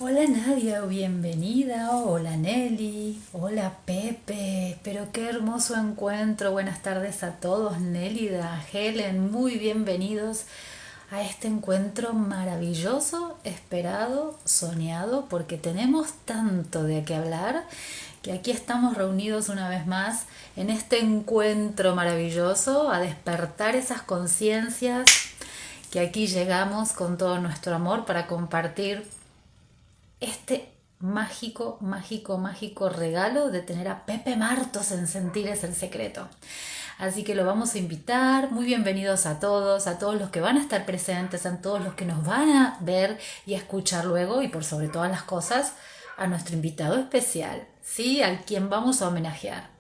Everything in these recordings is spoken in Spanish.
Hola Nadia, bienvenida. Hola Nelly. Hola Pepe. Pero qué hermoso encuentro. Buenas tardes a todos. Nélida, Helen, muy bienvenidos a este encuentro maravilloso, esperado, soñado, porque tenemos tanto de qué hablar que aquí estamos reunidos una vez más en este encuentro maravilloso a despertar esas conciencias que aquí llegamos con todo nuestro amor para compartir este mágico, mágico, mágico regalo de tener a Pepe Martos en Sentir es el Secreto. Así que lo vamos a invitar. Muy bienvenidos a todos los que van a estar presentes, a todos los que nos van a ver y a escuchar luego y por sobre todas las cosas a nuestro invitado especial, ¿sí? Al quien vamos a homenajear.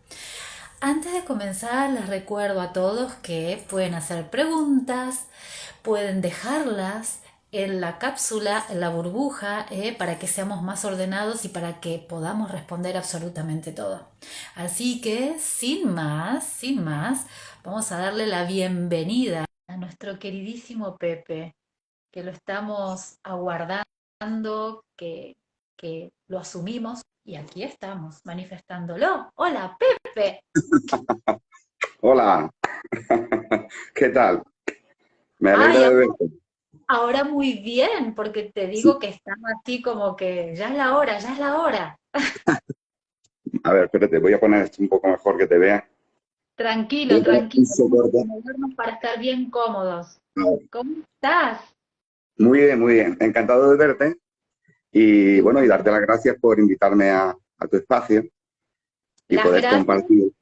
Antes de comenzar, les recuerdo a todos que pueden hacer preguntas, pueden dejarlas en la cápsula, en la burbuja, para que seamos más ordenados y para que podamos responder absolutamente todo. Así que, sin más, vamos a darle la bienvenida a nuestro queridísimo Pepe, que lo estamos aguardando, que lo asumimos y aquí estamos manifestándolo. Hola, Pepe. Hola, ¿qué tal? Me alegra Ay, de verte. ahora muy bien, porque te Sí. digo que estamos así como que ya es la hora, ya es la hora. A ver, espérate, voy a poner esto un poco mejor que te vea. Voy Tranquilo, a poner un tranquilo, vamos a soporte. acomodarnos para estar bien cómodos. A ver. ¿Cómo estás? Muy bien, muy bien. Encantado de verte y bueno, y darte las Igualmente. gracias por invitarme a tu espacio y Las poder gracias compartir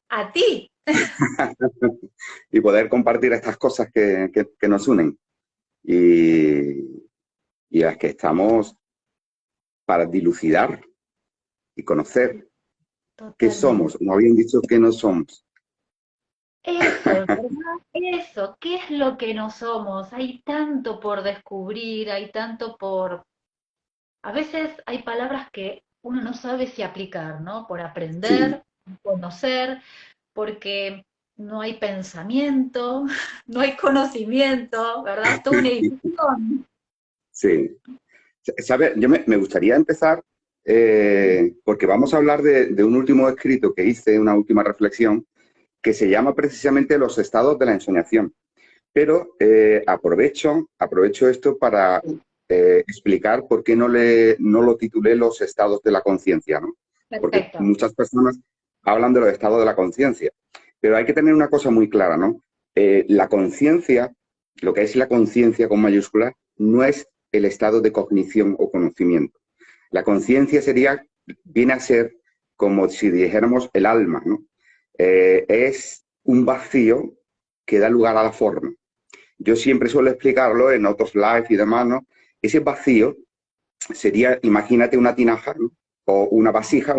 a ti. y poder compartir estas cosas que nos unen y las que estamos para dilucidar y conocer qué Totalmente. somos. Nos habían dicho que no somos. Eso, ¿verdad? Eso, ¿qué es lo que no somos? Hay tanto por descubrir, hay tanto por... A veces hay palabras que uno no sabe si aplicar, ¿no? Por Sí, aprender, conocer, porque no hay pensamiento, no hay conocimiento, ¿verdad? Es toda una ilusión. sí. ¿Sabe? Me gustaría empezar porque vamos a hablar de un último escrito que hice, una última reflexión, que se llama precisamente Los estados de la ensoñación. Pero aprovecho esto para explicar por qué no lo titulé Los estados de la conciencia, ¿no? Porque Perfecto. muchas personas hablan de los estados de la conciencia, pero hay que tener una cosa muy clara, ¿no? La conciencia, lo que es la conciencia con mayúscula, no es el estado de cognición o conocimiento. La conciencia viene a ser como si dijéramos el alma, ¿no? Es un vacío que da lugar a la forma. Yo siempre suelo explicarlo en otros live y demás, ¿no? Ese vacío sería, imagínate una tinaja, ¿no? O una vasija.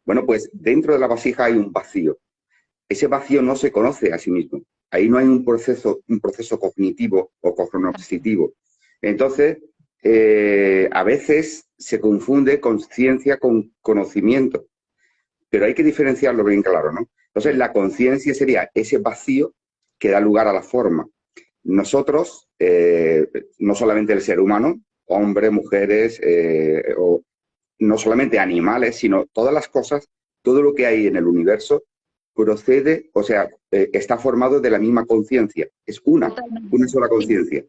Bueno, pues dentro de la vasija hay un vacío. Ese vacío no se conoce a sí mismo. Ahí no hay un proceso cognitivo o cognoscitivo. Entonces, a veces se confunde conciencia con conocimiento, pero hay que diferenciarlo bien claro, ¿no? Entonces, la conciencia sería ese vacío que da lugar a la forma. Nosotros, no solamente el ser humano, hombres, mujeres, o no solamente animales, sino todas las cosas, todo lo que hay en el universo procede, o sea, está formado de la misma conciencia. Es una Totalmente. sola Sí, conciencia.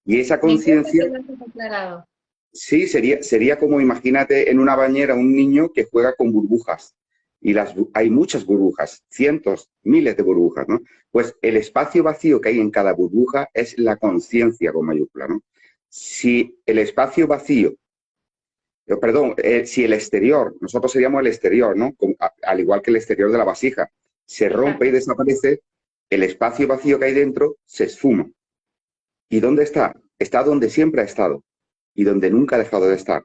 Y esa me encanta conciencia, que lo hayas aclarado. sí, sería como, imagínate, en una bañera un niño que juega con burbujas. Y hay muchas burbujas, cientos, miles de burbujas, ¿no? Pues el espacio vacío que hay en cada burbuja es la conciencia con mayúscula, ¿no? Si el espacio vacío perdón, si el exterior, nosotros seríamos el exterior, ¿no? Al igual que el exterior de la vasija, se rompe y Exacto. desaparece, el espacio vacío que hay dentro se esfuma. ¿Y dónde está? Está donde siempre ha estado y donde nunca ha dejado de estar,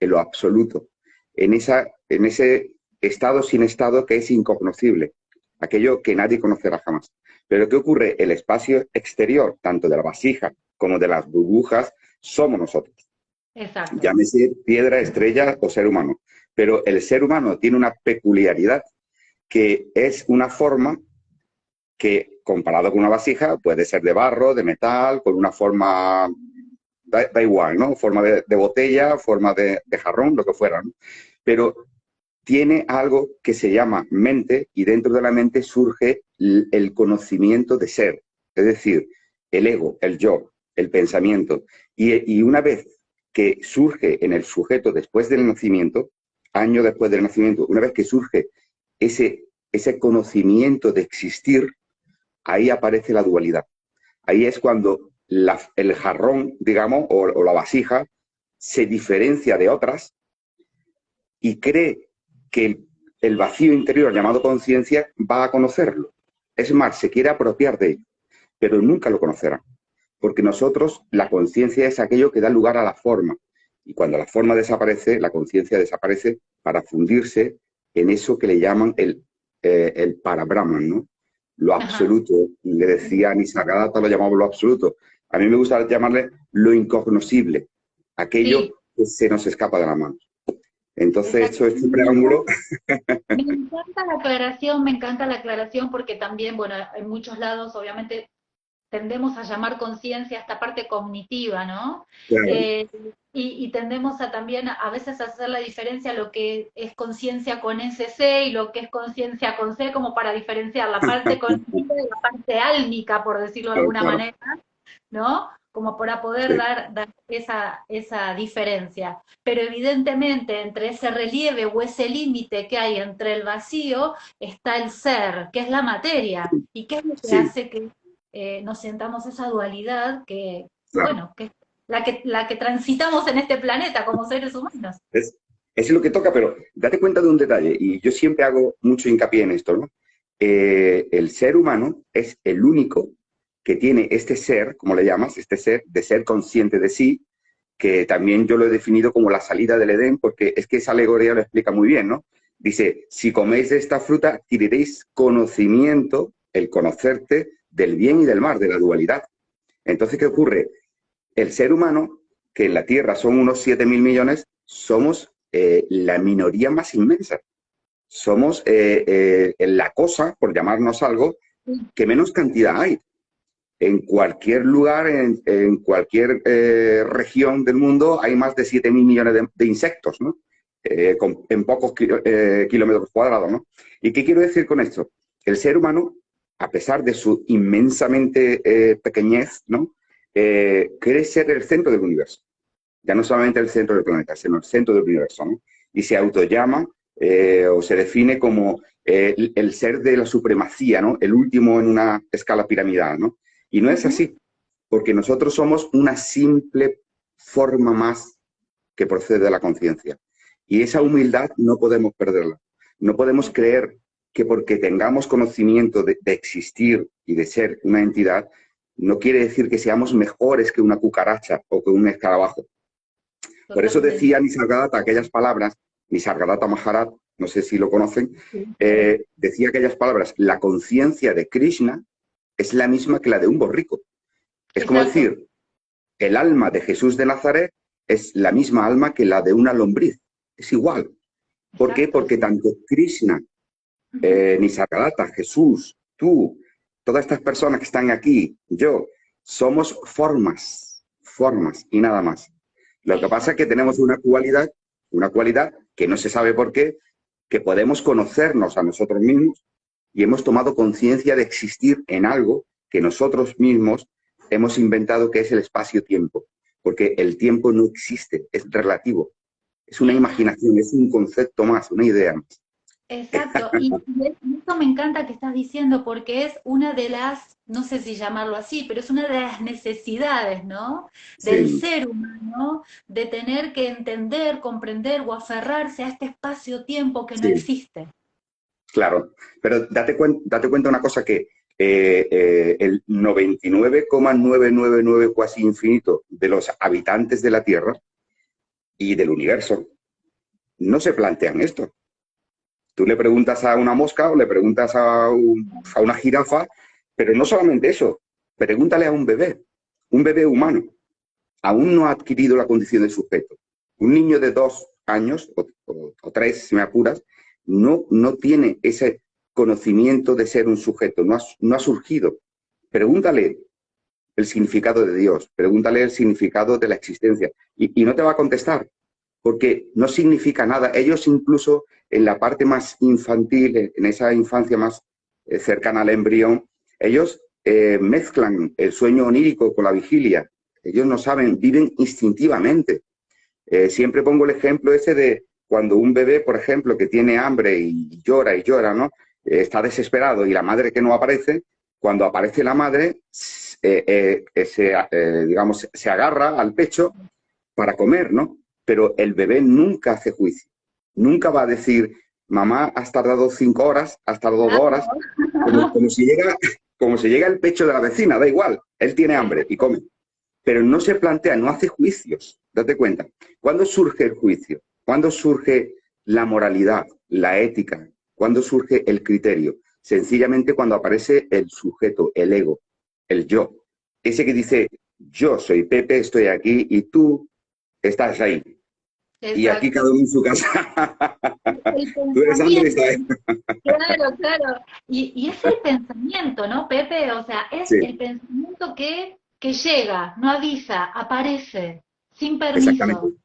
en lo absoluto, en ese estado sin estado que es incognoscible, aquello que nadie conocerá jamás. Pero ¿qué ocurre? El espacio exterior, tanto de la vasija como de las burbujas, somos nosotros. Exacto. Llámese piedra, estrella o ser humano. Pero el ser humano tiene una peculiaridad que es una forma que, comparado con una vasija, puede ser de barro, de metal, con una forma da igual, ¿no? Forma de botella, forma de jarrón, lo que fuera, ¿no? Pero tiene algo que se llama mente y dentro de la mente surge el conocimiento de ser, es decir, el ego, el yo, el pensamiento. Y una vez que surge en el sujeto después del nacimiento, año después del nacimiento, una vez que surge ese conocimiento de existir, ahí aparece la dualidad. Ahí es cuando el jarrón, digamos, o la vasija, se diferencia de otras y cree que el vacío interior llamado conciencia va a conocerlo. Es más, se quiere apropiar de ello, pero nunca lo conocerá. Porque nosotros, la conciencia es aquello que da lugar a la forma. Y cuando la forma desaparece, la conciencia desaparece para fundirse en eso que le llaman el Parabrahman, ¿no? Lo Ajá. absoluto. Le decía a Nisargadatta, lo llamamos lo absoluto. A mí me gusta llamarle lo incognoscible, Sí, aquello que se nos escapa de la mano. Entonces, exacto. hecho este preámbulo, Me encanta la aclaración porque también, bueno, en muchos lados obviamente tendemos a llamar conciencia a esta parte cognitiva, ¿no? claro, Eh, y tendemos a también a veces a hacer la diferencia lo que es conciencia con SC y lo que es conciencia con C, como para diferenciar la parte cognitiva de la parte álmica, por decirlo de claro, alguna claro. manera, ¿no? Como para poder Sí, dar esa diferencia. Pero evidentemente entre ese relieve o ese límite que hay entre el vacío está el ser, que es la materia, y que es lo que sí, hace que nos sentamos esa dualidad que, claro. bueno, que es la que transitamos en este planeta como seres humanos. Es lo que toca, pero date cuenta de un detalle, y yo siempre hago mucho hincapié en esto, ¿no? El ser humano es el único que tiene este ser, como le llamas, este ser, de ser consciente de sí, que también yo lo he definido como la salida del Edén, porque es que esa alegoría lo explica muy bien, ¿no? Dice, si coméis de esta fruta, adquiriréis conocimiento, el conocerte del bien y del mal, de la dualidad. Entonces, ¿qué ocurre? El ser humano, que en la Tierra son unos 7.000 millones, somos la minoría más inmensa. Somos la cosa, por llamarnos algo, que menos cantidad hay. En cualquier lugar, en cualquier región del mundo, hay más de 7.000 millones de insectos, ¿no? En pocos kilómetros cuadrados, ¿no? ¿Y qué quiero decir con esto? El ser humano, a pesar de su inmensamente pequeñez, ¿no? Quiere ser el centro del universo. Ya no solamente el centro del planeta, sino el centro del universo, ¿no? Y se autollama o se define como el ser de la supremacía, ¿no? El último en una escala piramidal, ¿no? Y no es Ujú. así, porque nosotros somos una simple forma más que procede de la conciencia. Y esa humildad no podemos perderla. No podemos creer que porque tengamos conocimiento de existir y de ser una entidad, no quiere decir que seamos mejores que una cucaracha o que un escarabajo. Por eso Totalmente. decía Nisargadatta aquellas palabras, Nisargadatta Maharaj, no sé si lo conocen, Sí, sí. decía aquellas palabras, la conciencia de Krishna es la misma que la de un borrico. Es como Exacto. decir, el alma de Jesús de Nazaret es la misma alma que la de una lombriz. Es igual. ¿Por qué? Exacto, Porque sí. tanto Krishna, Ujú. Nisargadatta, Jesús, tú, todas estas personas que están aquí, yo, somos formas, formas y nada más. Lo que pasa es que Exacto. tenemos una cualidad que no se sabe por qué, que podemos conocernos a nosotros mismos y hemos tomado conciencia de existir en algo que nosotros mismos hemos inventado, que es el espacio-tiempo, porque el tiempo no existe, es relativo, es una Exacto. imaginación, es un concepto más, una idea más. Exacto, y eso me encanta que estás diciendo porque es una de las, no sé si llamarlo así, pero es una de las necesidades, ¿no? Del Sí, ser humano, de tener que entender, comprender o aferrarse a este espacio-tiempo que no sí, existe. claro. Pero date cuenta una cosa que el 99,999 cuasi infinito de los habitantes de la Tierra y del universo no se plantean esto. Tú le preguntas a una mosca o le preguntas a una jirafa, pero no solamente eso, pregúntale a un bebé humano, aún no ha adquirido la condición de sujeto. Un niño de 2 años o 3, si me apuras, no tiene ese conocimiento de ser un sujeto, no ha surgido. Pregúntale, el significado de Dios, pregúntale el significado de la existencia y no te va a contestar, porque no significa nada. Ellos incluso en la parte más infantil, en esa infancia más cercana al embrión, ellos mezclan el sueño onírico con la vigilia. Ellos no saben, viven instintivamente. Siempre pongo el ejemplo ese de cuando un bebé, por ejemplo, que tiene hambre y llora, ¿no? Está desesperado y la madre que no aparece, cuando aparece la madre, digamos, se agarra al pecho para comer, ¿no? Pero el bebé nunca hace juicio. Nunca va a decir, mamá, has tardado 5 horas, has tardado 2 horas, como si llega al pecho de la vecina, da igual, él tiene hambre y come. Pero no se plantea, no hace juicios, date cuenta. ¿Cuándo surge el juicio? ¿Cuándo surge la moralidad, la ética? ¿Cuándo surge el criterio? Sencillamente cuando aparece el sujeto, el ego, el yo. Ese que dice, yo soy Pepe, estoy aquí y tú estás ahí. Exacto. Y aquí cada uno en su casa. Tú eres Andrés, ¿sabes? Claro, claro. Y es el pensamiento, ¿no, Pepe? O sea, es el pensamiento que llega, no avisa, aparece, sin permiso. Exactamente.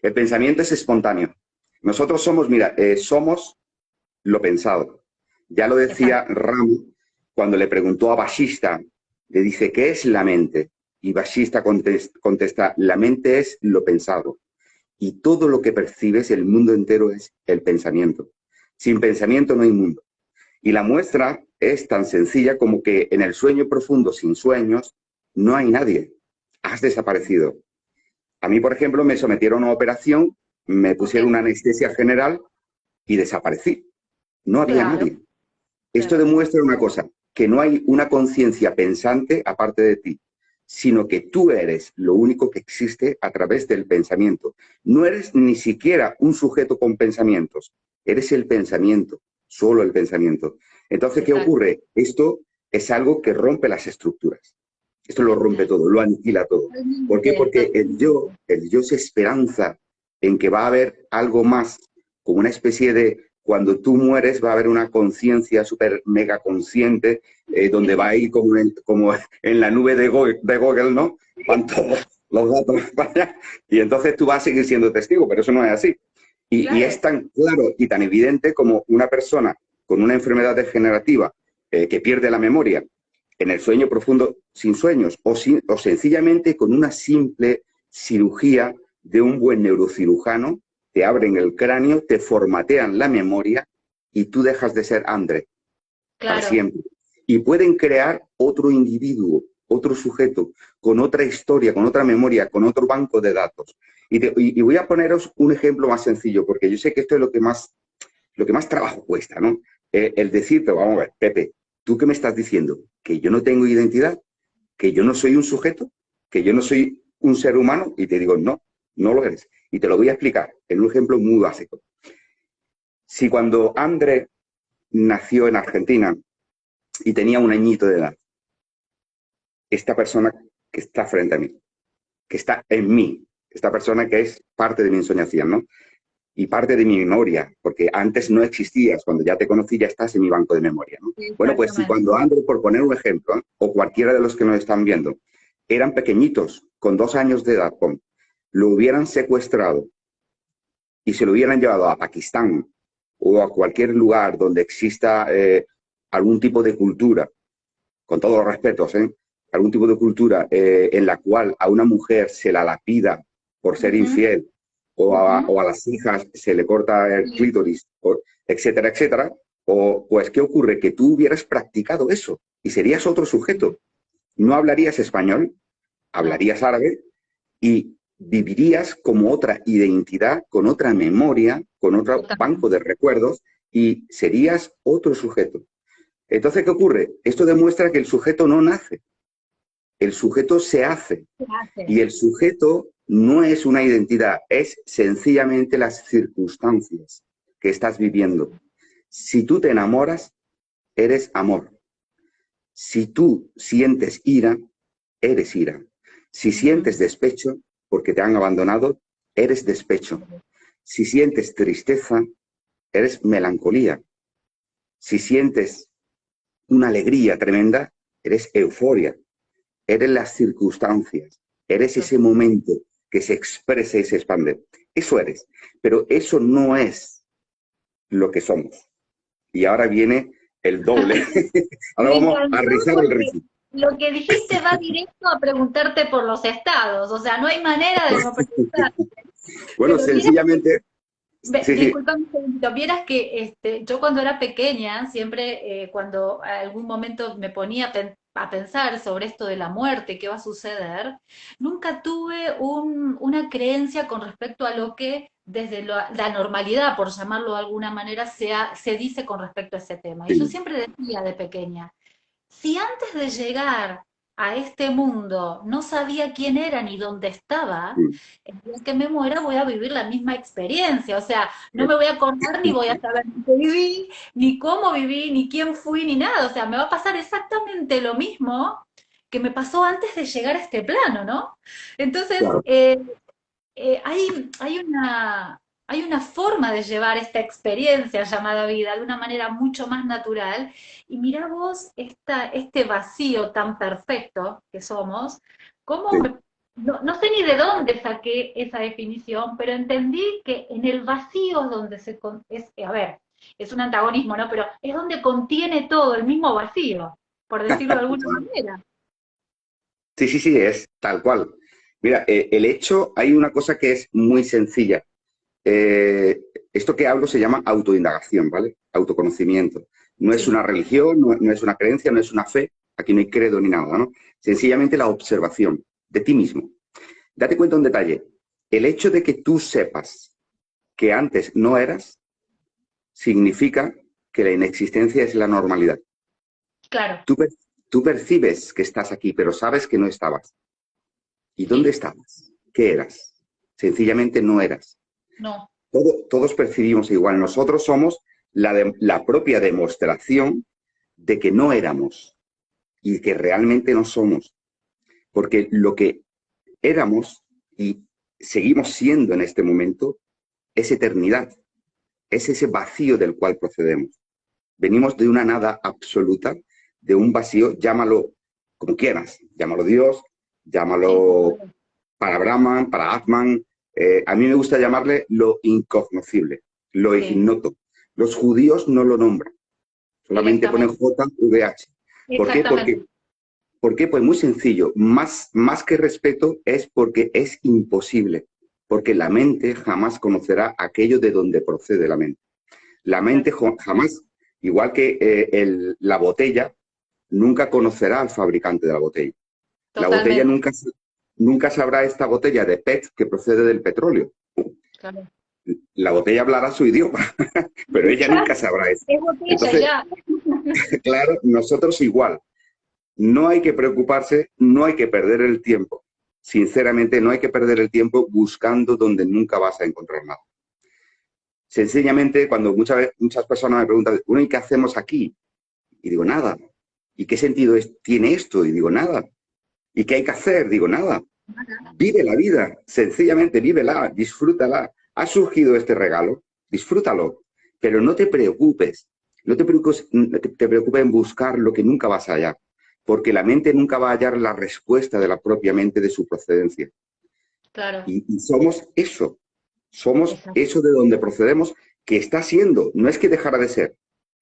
El pensamiento es espontáneo. Nosotros somos, mira, somos lo pensado. Ya lo decía Ram cuando le preguntó a Bashista, le dice, ¿qué es la mente? Y Bashista contesta, la mente es lo pensado. Y todo lo que percibes, el mundo entero es el pensamiento. Sin pensamiento no hay mundo. Y la muestra es tan sencilla como que en el sueño profundo, sin sueños, no hay nadie. Has desaparecido. A mí, por ejemplo, me sometieron a una operación, me pusieron una anestesia general y desaparecí. No había nadie. Esto demuestra una cosa, que no hay una conciencia pensante aparte de ti, sino que tú eres lo único que existe a través del pensamiento. No eres ni siquiera un sujeto con pensamientos, eres el pensamiento, solo el pensamiento. Entonces, ¿qué ocurre? Esto es algo que rompe las estructuras. Esto lo rompe todo, lo aniquila todo. ¿Por qué? Porque el yo se esperanza en que va a haber algo más, como una especie de, cuando tú mueres va a haber una conciencia súper mega consciente, donde va a ir como en la nube de Google, ¿no? Van todos los datos para allá, y entonces tú vas a seguir siendo testigo, pero eso no es así. Y es tan claro y tan evidente como una persona con una enfermedad degenerativa que pierde la memoria, en el sueño profundo sin sueños o sencillamente con una simple cirugía de un buen neurocirujano, te abren el cráneo, te formatean la memoria y tú dejas de ser André para siempre. Y pueden crear otro individuo, otro sujeto, con otra historia, con otra memoria, con otro banco de datos. Y voy a poneros un ejemplo más sencillo, porque yo sé que esto es lo que más trabajo cuesta, ¿no? El decirte, vamos a ver, Pepe, ¿tú qué me estás diciendo? ¿Que yo no tengo identidad? ¿Que yo no soy un sujeto? ¿Que yo no soy un ser humano? Y te digo, no, no lo eres. Y te lo voy a explicar en un ejemplo muy básico. Si cuando André nació en Argentina y tenía 1 añito de edad, esta persona que está frente a mí, que está en mí, esta persona que es parte de mi ensoñación, ¿no? Y parte de mi memoria, porque antes no existías, cuando ya te conocí ya estás en mi banco de memoria, ¿no? Bueno, pues si cuando André, por poner un ejemplo, o cualquiera de los que nos están viendo, eran pequeñitos, con 2 años de edad, lo hubieran secuestrado y se lo hubieran llevado a Pakistán o a cualquier lugar donde exista algún tipo de cultura, con todos los respetos, algún tipo de cultura en la cual a una mujer se la lapida por ser infiel, o a las hijas se le corta el clítoris, etcétera, etcétera, pues ¿qué ocurre? Que tú hubieras practicado eso y serías otro sujeto. No hablarías español, hablarías árabe y vivirías como otra identidad, con otra memoria, con otro banco de recuerdos y serías otro sujeto. Entonces, ¿qué ocurre? Esto demuestra que el sujeto no nace, el sujeto se hace. Y el sujeto no es una identidad, es sencillamente las circunstancias que estás viviendo. Si tú te enamoras, eres amor. Si tú sientes ira, eres ira. Si sientes despecho, porque te han abandonado, eres despecho. Si sientes tristeza, eres melancolía. Si sientes una alegría tremenda, eres euforia. eres las circunstancias, eres ese momento que se expresa y se expande. Eso eres, pero eso no es lo que somos. Y ahora viene el doble. Ahora Me vamos a encantó rizar el porque rizo. lo que dijiste va directo a preguntarte por los estados, o sea, no hay manera de no preguntar. Bueno, Pero mira, sencillamente, sí, sí, disculpame un segundito, vieras que yo cuando era pequeña, siempre cuando a algún momento me ponía a pensar sobre esto de la muerte, qué va a suceder, nunca tuve una creencia con respecto a lo que desde la normalidad, por llamarlo de alguna manera, se dice con respecto a ese tema. Y yo sí, siempre decía de pequeña, si antes de llegar a este mundo no sabía quién era ni dónde estaba, sí, el día que me muera voy a vivir la misma experiencia. O sea, no eh, me voy a acordar ni voy a saber ni qué viví, ni cómo viví, ni quién fui, ni nada. O sea, me va a pasar exactamente lo mismo que me pasó antes de llegar a este plano, ¿no? Entonces, claro. hay una forma de llevar esta experiencia llamada vida de una manera mucho más natural. Y mirá vos este vacío tan perfecto que somos, cómo Sí. no sé ni de dónde saqué esa definición, pero entendí que en el vacío es donde a ver, es un antagonismo, ¿no? Pero es donde contiene todo, el mismo vacío, por decirlo de alguna manera. Sí, sí, sí, es tal cual. Mira, el hecho, hay una cosa que es muy sencilla. Eh, Esto que hablo se llama autoindagación, ¿vale? Autoconocimiento. No es Sí, una religión, no es una creencia, no es una fe, aquí no hay credo ni nada, ¿no? Sencillamente la observación de ti mismo. Date cuenta un detalle. El hecho de que tú sepas que antes no eras, significa que la inexistencia es la normalidad. claro, Tú, tú percibes que estás aquí, pero sabes que no estabas. ¿Y dónde sí, estabas? ¿Qué eras? Sencillamente no eras. no, Todos percibimos igual. Nosotros somos la propia demostración de que no éramos y que realmente no somos. Porque lo que éramos y seguimos siendo en este momento es eternidad. Es ese vacío del cual procedemos. Venimos de una nada absoluta, de un vacío, llámalo como quieras, llámalo Dios, sí, llámalo para Brahman, para Atman. A mí me gusta llamarle lo incognoscible, lo sí, ignoto. Los judíos no lo nombran, solamente ponen directamente, JVH. ¿Por qué? exactamente. ¿Por qué? Pues muy sencillo, más que respeto es porque es imposible, porque la mente jamás conocerá aquello de donde procede la mente. La mente Claro, jamás, igual que la botella, nunca conocerá al fabricante de la botella. La botella totalmente, nunca sabrá esta botella de PET que procede del petróleo. claro. La botella hablará su idioma, pero ella nunca sabrá eso. Es botella Entonces, ya. claro, nosotros igual. No hay que preocuparse, no hay que perder el tiempo. Sinceramente, no hay que perder el tiempo buscando donde nunca vas a encontrar nada. Sencillamente, cuando muchas personas me preguntan, bueno, ¿y qué hacemos aquí? Y digo, nada. ¿Y qué sentido tiene esto? Y digo, nada. ¿Y qué hay que hacer? Digo, nada. Vive la vida, sencillamente vívela, disfrútala. Ha surgido este regalo, disfrútalo, pero no te preocupes, no te preocupes en buscar lo que nunca vas a hallar, porque la mente nunca va a hallar la respuesta de la propia mente de su procedencia. Claro, Y somos exacto. eso de donde procedemos, que está siendo, no es que dejara de ser,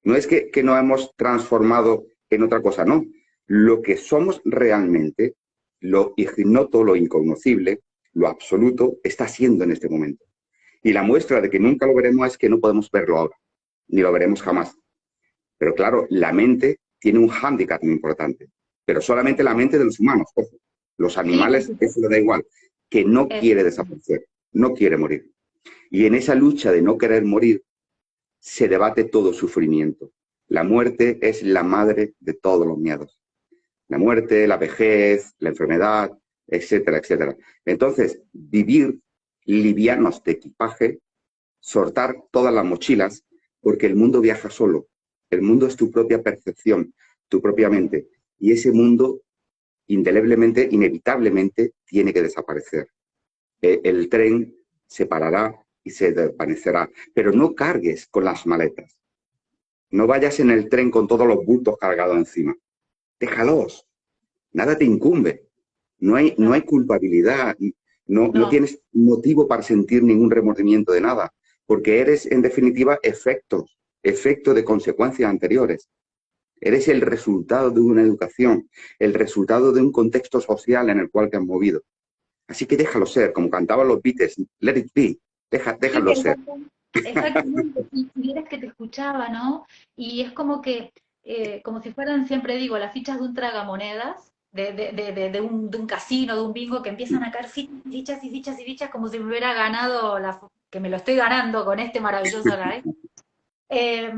no es que nos hemos transformado en otra cosa, no. Lo que somos realmente, lo ignoto, lo incognoscible, lo absoluto, está siendo en este momento. Y la muestra de que nunca lo veremos es que no podemos verlo ahora, ni lo veremos jamás. Pero claro, la mente tiene un hándicap muy importante, pero solamente la mente de los humanos, ojo. Los Sí, por animales, eso supuesto. le da igual, que no quiere desaparecer, no quiere morir. Y en esa lucha de no querer morir se debate todo sufrimiento. La muerte es la madre de todos los miedos. La muerte, la vejez, la enfermedad, etcétera, etcétera. Entonces, vivir livianos de equipaje, soltar todas las mochilas, porque el mundo viaja solo. El mundo es tu propia percepción, tu propia mente. Y ese mundo, indeleblemente, inevitablemente, tiene que desaparecer. El tren se parará y se desvanecerá. Pero no cargues con las maletas. No vayas en el tren con todos los bultos cargados encima. Déjalos. nada te incumbe, no hay culpabilidad, no No, tienes motivo para sentir ningún remordimiento de nada, porque eres, en definitiva, efecto de consecuencias anteriores. Eres el resultado de una educación, el resultado de un contexto social en el cual te has movido. Así que déjalo ser, como cantaban los Beatles, let it be, déjalo ser. exactamente, y vieras que te escuchaba, ¿no? Y es como que, como si fueran, siempre digo, las fichas de un tragamonedas, de un casino, de un bingo, que empiezan a caer fichas y fichas y fichas, como si me hubiera ganado, que me lo estoy ganando con este maravilloso live. Eh,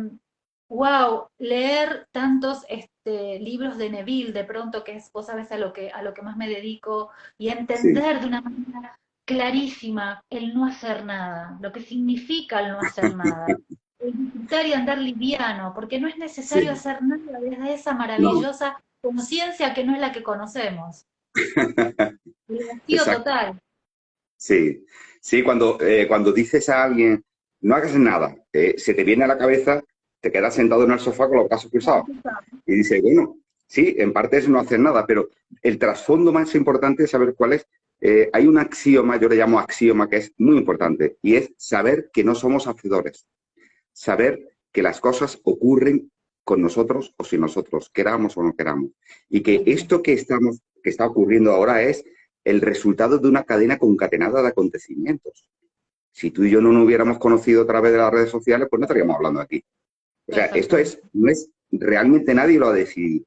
wow, leer tantos libros de Neville, de pronto, que es, vos sabes, a lo que más me dedico, y Sí, entender de una manera clarísima el no hacer nada, lo que significa el no hacer nada, el disfrutar y andar liviano, porque no es necesario sí, hacer nada desde esa no, maravillosa conciencia que no es la que conocemos. El vacío exacto. total. Sí, sí, cuando dices a alguien, no hagas nada, se te viene a la cabeza, te quedas sentado en el sofá con los brazos cruzados. Y dices, bueno, sí, en parte es no hacer nada, pero el trasfondo más importante es saber cuál es. Hay un axioma, yo le llamo axioma, que es muy importante, y es saber que no somos hacedores, saber que las cosas ocurren con nosotros o sin nosotros, queramos o no queramos. Y que esto que está ocurriendo ahora es el resultado de una cadena concatenada de acontecimientos. Si tú y yo no nos hubiéramos conocido a través de las redes sociales, pues no estaríamos hablando aquí. O sea, Exactamente. no es, realmente nadie lo ha decidido.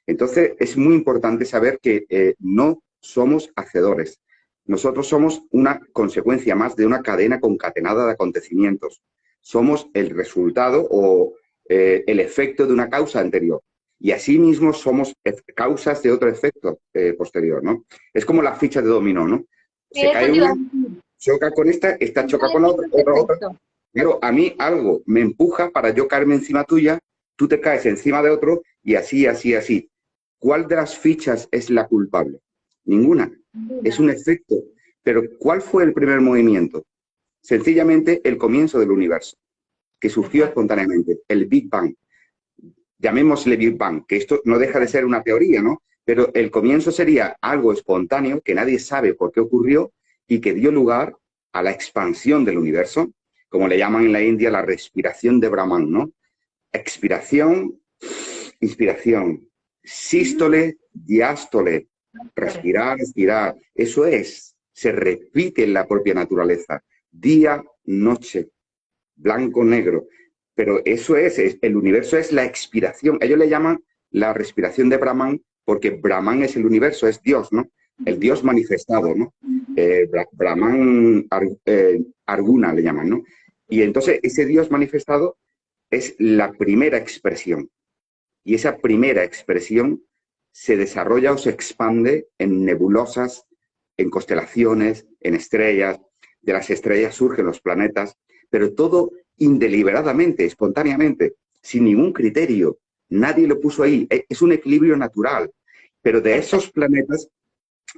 Entonces, es muy importante saber que no somos hacedores. Nosotros somos una consecuencia más de una cadena concatenada de acontecimientos. Somos el resultado o el efecto de una causa anterior. Y asimismo somos causas de otro efecto posterior, ¿no? Es como las fichas de dominó, ¿no? Se Eso cae te iba a una, decir. choca con esta choca con la otra, otra, otra. Perfecto. Pero a mí algo me empuja para yo caerme encima tuya, tú te caes encima de otro y así, así, así. ¿Cuál de las fichas es la culpable? Ninguna. Es un efecto. Pero ¿cuál fue el primer movimiento? Sencillamente el comienzo del universo, que surgió Exacto. espontáneamente, el Big Bang. Llamémosle Big Bang, que esto no deja de ser una teoría, ¿no? Pero el comienzo sería algo espontáneo que nadie sabe por qué ocurrió y que dio lugar a la expansión del universo, como le llaman en la India la respiración de Brahman, ¿no? Expiración, inspiración, sístole, diástole, respirar, expirar. Eso es, se repite en la propia naturaleza, día, noche, blanco, negro. Pero eso es, el universo es la expiración. Ellos le llaman la respiración de Brahman porque Brahman es el universo, es Dios, ¿no? El Dios manifestado, ¿no? Brahman Arguna le llaman, ¿no? Y entonces ese Dios manifestado es la primera expresión. Y esa primera expresión se desarrolla o se expande en nebulosas, en constelaciones, en estrellas. De las estrellas surgen los planetas, pero todo indeliberadamente, espontáneamente, sin ningún criterio. Nadie lo puso ahí. Es un equilibrio natural. Pero de Perfecto. esos planetas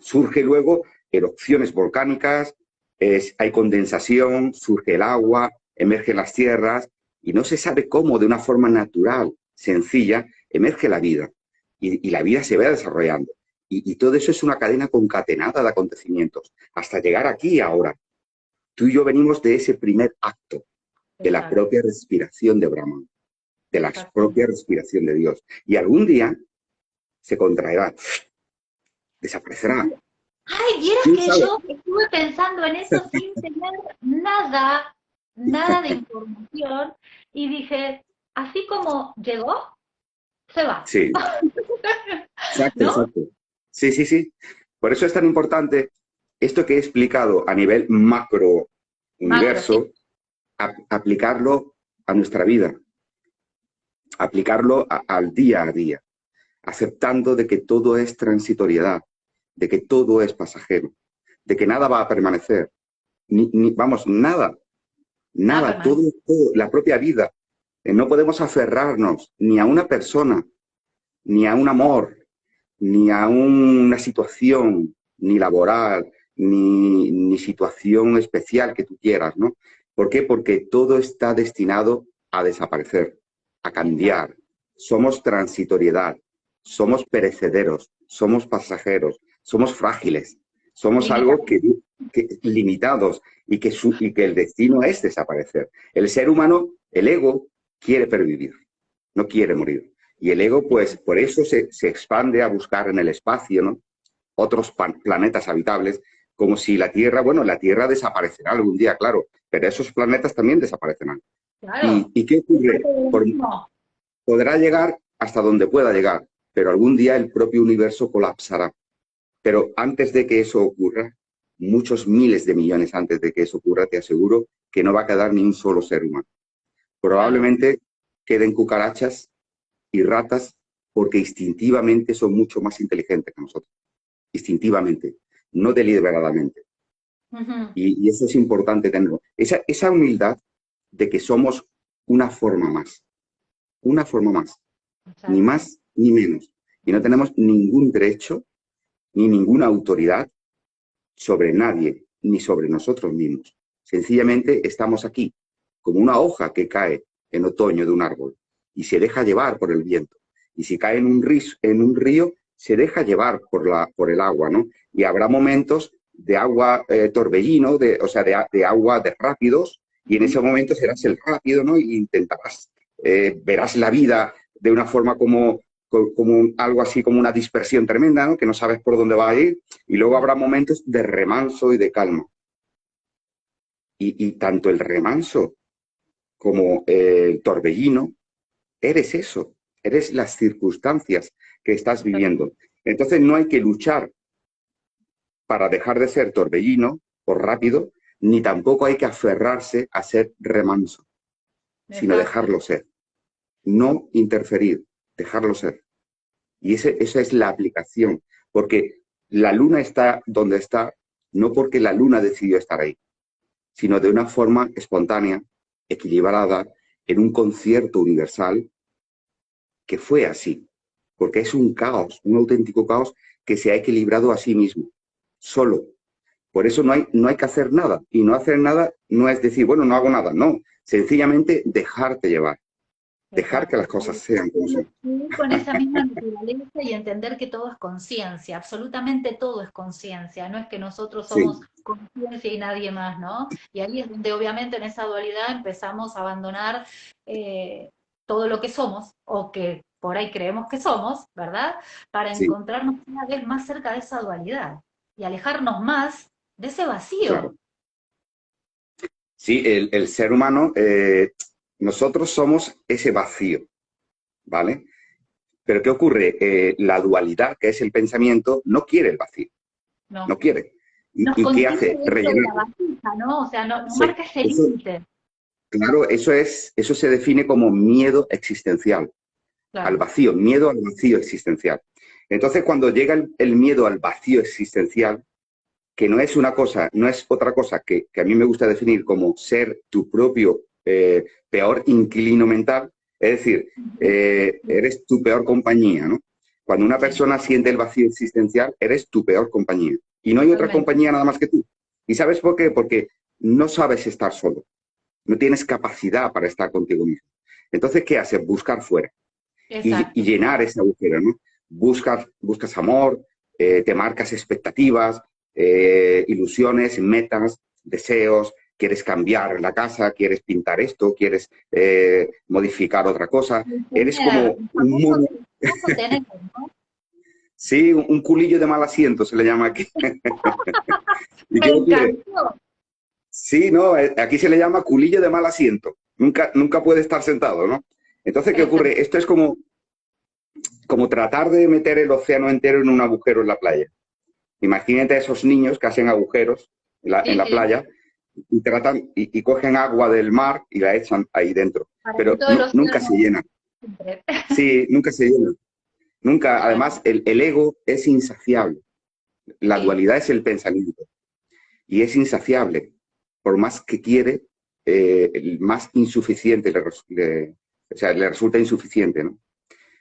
surge luego erupciones volcánicas, hay condensación, surge el agua, emergen las tierras y no se sabe cómo, de una forma natural, sencilla, emerge la vida y la vida se va desarrollando. Y todo eso es una cadena concatenada de acontecimientos hasta llegar aquí ahora. Tú y yo venimos de ese primer acto, de la Exacto. propia respiración de Brahman, de la Exactamente. propia respiración de Dios. Y algún día se contraerá, desaparecerá. Ay, vieras ¿Quién que sabe? yo estuve pensando en eso sin tener nada, nada de información y dije, así como llegó, se va, Sí, exacto, ¿no? exacto. Sí, sí, sí. Por eso es tan importante esto que he explicado a nivel macro Macro, sí. universo, aplicarlo a nuestra vida, aplicarlo al día a día, aceptando de que todo es transitoriedad, de que todo es pasajero, de que nada va a permanecer, vamos, nada, Nada nada, permanente. todo, la propia vida. No podemos aferrarnos ni a una persona, ni a un amor, ni a una situación, ni laboral, ni situación especial que tú quieras, ¿no? ¿Por qué? Porque todo está destinado a desaparecer, a Exacto. cambiar. Somos transitoriedad, somos perecederos. somos pasajeros, somos frágiles, somos Limita. algo limitados y que el destino es desaparecer. El ser humano, el ego, quiere pervivir, no quiere morir. Y el ego, pues, por eso se expande a buscar en el espacio, ¿no? Otros planetas habitables, como si la Tierra, bueno, la Tierra desaparecerá algún día, claro, pero esos planetas también desaparecerán. Claro. Y qué ocurre? No. Podrá llegar hasta donde pueda llegar, pero algún día el propio universo colapsará. Pero antes de que eso ocurra, muchos miles de millones antes de que eso ocurra, te aseguro que no va a quedar ni un solo ser humano. Claro. Probablemente queden cucarachas y ratas porque instintivamente son mucho más inteligentes que nosotros. Instintivamente, no deliberadamente. Ujú. Y eso es importante tenerlo. Esa humildad de que somos una forma Exacto. más ni menos. Y no tenemos ningún derecho ni ninguna autoridad sobre nadie, ni sobre nosotros mismos. Sencillamente estamos aquí, como una hoja que cae en otoño de un árbol y se deja llevar por el viento. Y si cae en un río, se deja llevar por el agua, ¿no? Y habrá momentos de agua torbellino, o sea, de agua de rápidos, y en ese Ujú. momento serás el rápido, ¿no? Y intentarás, verás la vida de una forma como algo así como una dispersión tremenda, ¿no? Que no sabes por dónde va a ir, y luego habrá momentos de remanso y de calma. Y tanto el remanso como el torbellino, eres eso, eres las circunstancias que estás viviendo. Entonces no hay que luchar para dejar de ser torbellino o rápido, ni tampoco hay que aferrarse a ser remanso, sino Exacto. dejarlo ser, no interferir, dejarlo ser. Y esa es la aplicación, porque la luna está donde está, no porque la luna decidió estar ahí, sino de una forma espontánea, equilibrada, en un concierto universal que fue así, porque es un caos, un auténtico caos que se ha equilibrado a sí mismo, solo. Por eso no hay que hacer nada. Y no hacer nada no es decir, bueno, no hago nada, no. Sencillamente dejarte llevar, dejar que Exacto. las cosas sean como son. Fluir con esa misma naturaleza y entender que todo es conciencia, absolutamente todo es conciencia, no es que nosotros somos Sí, conciencia y nadie más, ¿no? Y ahí es donde obviamente en esa dualidad empezamos a abandonar eh, todo lo que somos o que por ahí creemos que somos, ¿verdad? Para sí, encontrarnos cada vez más cerca de esa dualidad y alejarnos más de ese vacío. claro. Sí, el ser humano, nosotros somos ese vacío, ¿vale? Pero ¿qué ocurre? La dualidad, que es el pensamiento, no quiere el vacío, no No. quiere. Nos Y qué contiene hace? dentro de la Rellenarlo. vasija, ¿no? O sea, nos Eso, marca ese eso, límite. claro, eso se define como miedo existencial, al Claro. vacío, miedo al vacío existencial. Entonces, cuando llega el miedo al vacío existencial, que no es una cosa, no es otra cosa que a mí me gusta definir como ser tu propio peor inquilino mental, es decir, eres tu peor compañía, ¿no? Cuando una Sí, persona siente el vacío existencial, eres tu peor compañía. Y no hay otra totalmente. compañía nada más que tú. ¿Y sabes por qué? Porque no sabes estar solo, no tienes capacidad para estar contigo mismo. Entonces, ¿qué haces? Buscar fuera y Exacto. llenar ese agujero, ¿no? Buscas amor, te marcas expectativas, ilusiones, metas, deseos, quieres cambiar la casa, quieres pintar esto, quieres modificar otra cosa. Eres Tener, como un mono, el famoso tener, ¿no? sí, un culillo de mal asiento se le llama aquí. ¿Y Me qué ocurre? encantó. Sí, no, aquí se le llama culillo de mal asiento. Nunca puede estar sentado, ¿no? Entonces, ¿qué Exacto. ocurre? Esto es como tratar de meter el océano entero en un agujero en la playa. Imagínate a esos niños que hacen agujeros en Sí, la sí. playa y tratan y cogen agua del mar y la echan ahí dentro. Para que Pero todo el nunca se océano llena. entre. Sí, nunca se llena. Nunca. Claro. Además, el ego es insaciable. La Sí, dualidad es el pensamiento y es insaciable. Por más que quiere, el más insuficiente o sea, le resulta insuficiente, ¿no?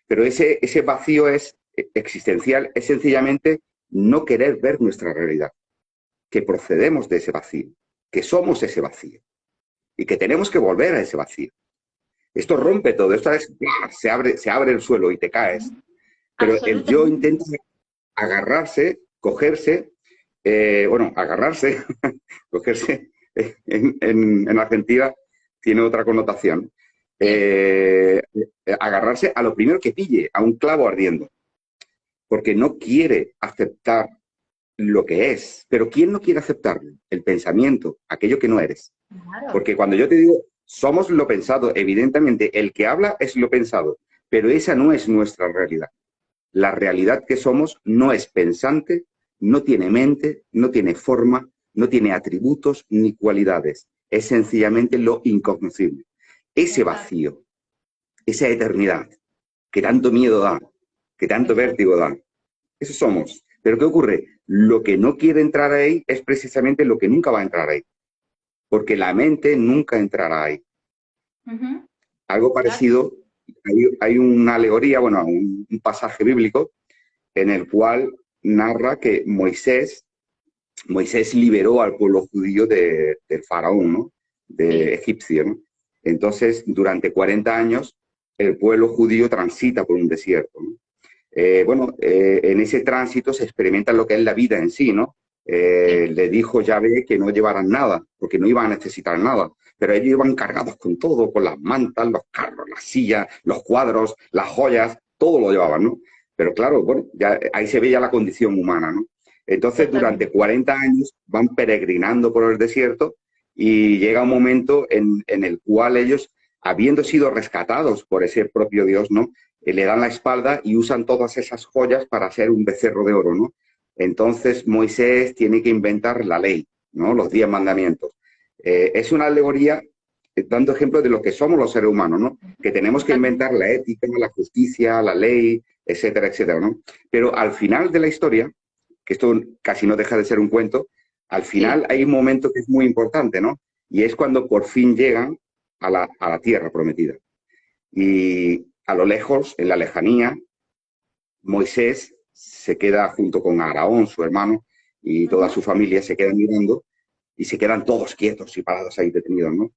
Pero ese vacío es existencial, es sencillamente no querer ver nuestra realidad, que procedemos de ese vacío, que somos ese vacío y que tenemos que volver a ese vacío. Esto rompe todo, esto es, se abre el suelo y te caes, pero el yo intenta, absolutamente. agarrarse, cogerse, bueno, agarrarse, cogerse, en Argentina tiene otra connotación. Eh, Agarrarse a lo primero que pille, a un clavo ardiendo, porque no quiere aceptar lo que es. Pero ¿quién no quiere aceptarlo? El pensamiento, aquello que no eres. Claro, Porque cuando yo te digo, somos lo pensado, evidentemente el que habla es lo pensado, pero esa no es nuestra realidad. La realidad que somos no es pensante, no tiene mente, no tiene forma, no tiene atributos ni cualidades. Es sencillamente lo incognoscible. Ese exacto, vacío, esa eternidad que tanto miedo da, que tanto exacto. vértigo da. Eso somos. Pero ¿qué ocurre? Lo que no quiere entrar ahí es precisamente lo que nunca va a entrar ahí, porque la mente nunca entrará ahí. Ujú, Algo claro. parecido, hay una alegoría, bueno, un pasaje bíblico en el cual narra que Moisés liberó al pueblo judío del faraón, ¿no? De Sí, egipcio, ¿no? Entonces, durante 40 años, el pueblo judío transita por un desierto, ¿no? En ese tránsito se experimenta lo que es la vida en sí, ¿no? sí, Le dijo Yahvé que no llevaran nada, porque no iban a necesitar nada, pero ellos iban cargados con todo, con las mantas, los carros, las sillas, los cuadros, las joyas, todo lo llevaban, ¿no? Pero claro, bueno, ya ahí se veía la condición humana, ¿no? Entonces, durante totalmente. 40 años van peregrinando por el desierto y llega un momento en el cual ellos, habiendo sido rescatados por ese propio Dios, ¿no? Le dan la espalda y usan todas esas joyas para hacer un becerro de oro, ¿no? Entonces Moisés tiene que inventar la ley, ¿no? Los 10 mandamientos. Es una alegoría dando ejemplo de lo que somos los seres humanos, ¿no? Que tenemos que Totalmente. inventar la ética, la justicia, la ley, etcétera, etcétera, ¿no? Pero al final de la historia, que esto casi no deja de ser un cuento, al final Sí, hay un momento que es muy importante, ¿no? Y es cuando por fin llegan a la tierra prometida. Y a lo lejos, en la lejanía, Moisés se queda junto con Aarón, su hermano, y toda ujú, su familia se quedan mirando y se quedan todos quietos y parados ahí detenidos, ¿no?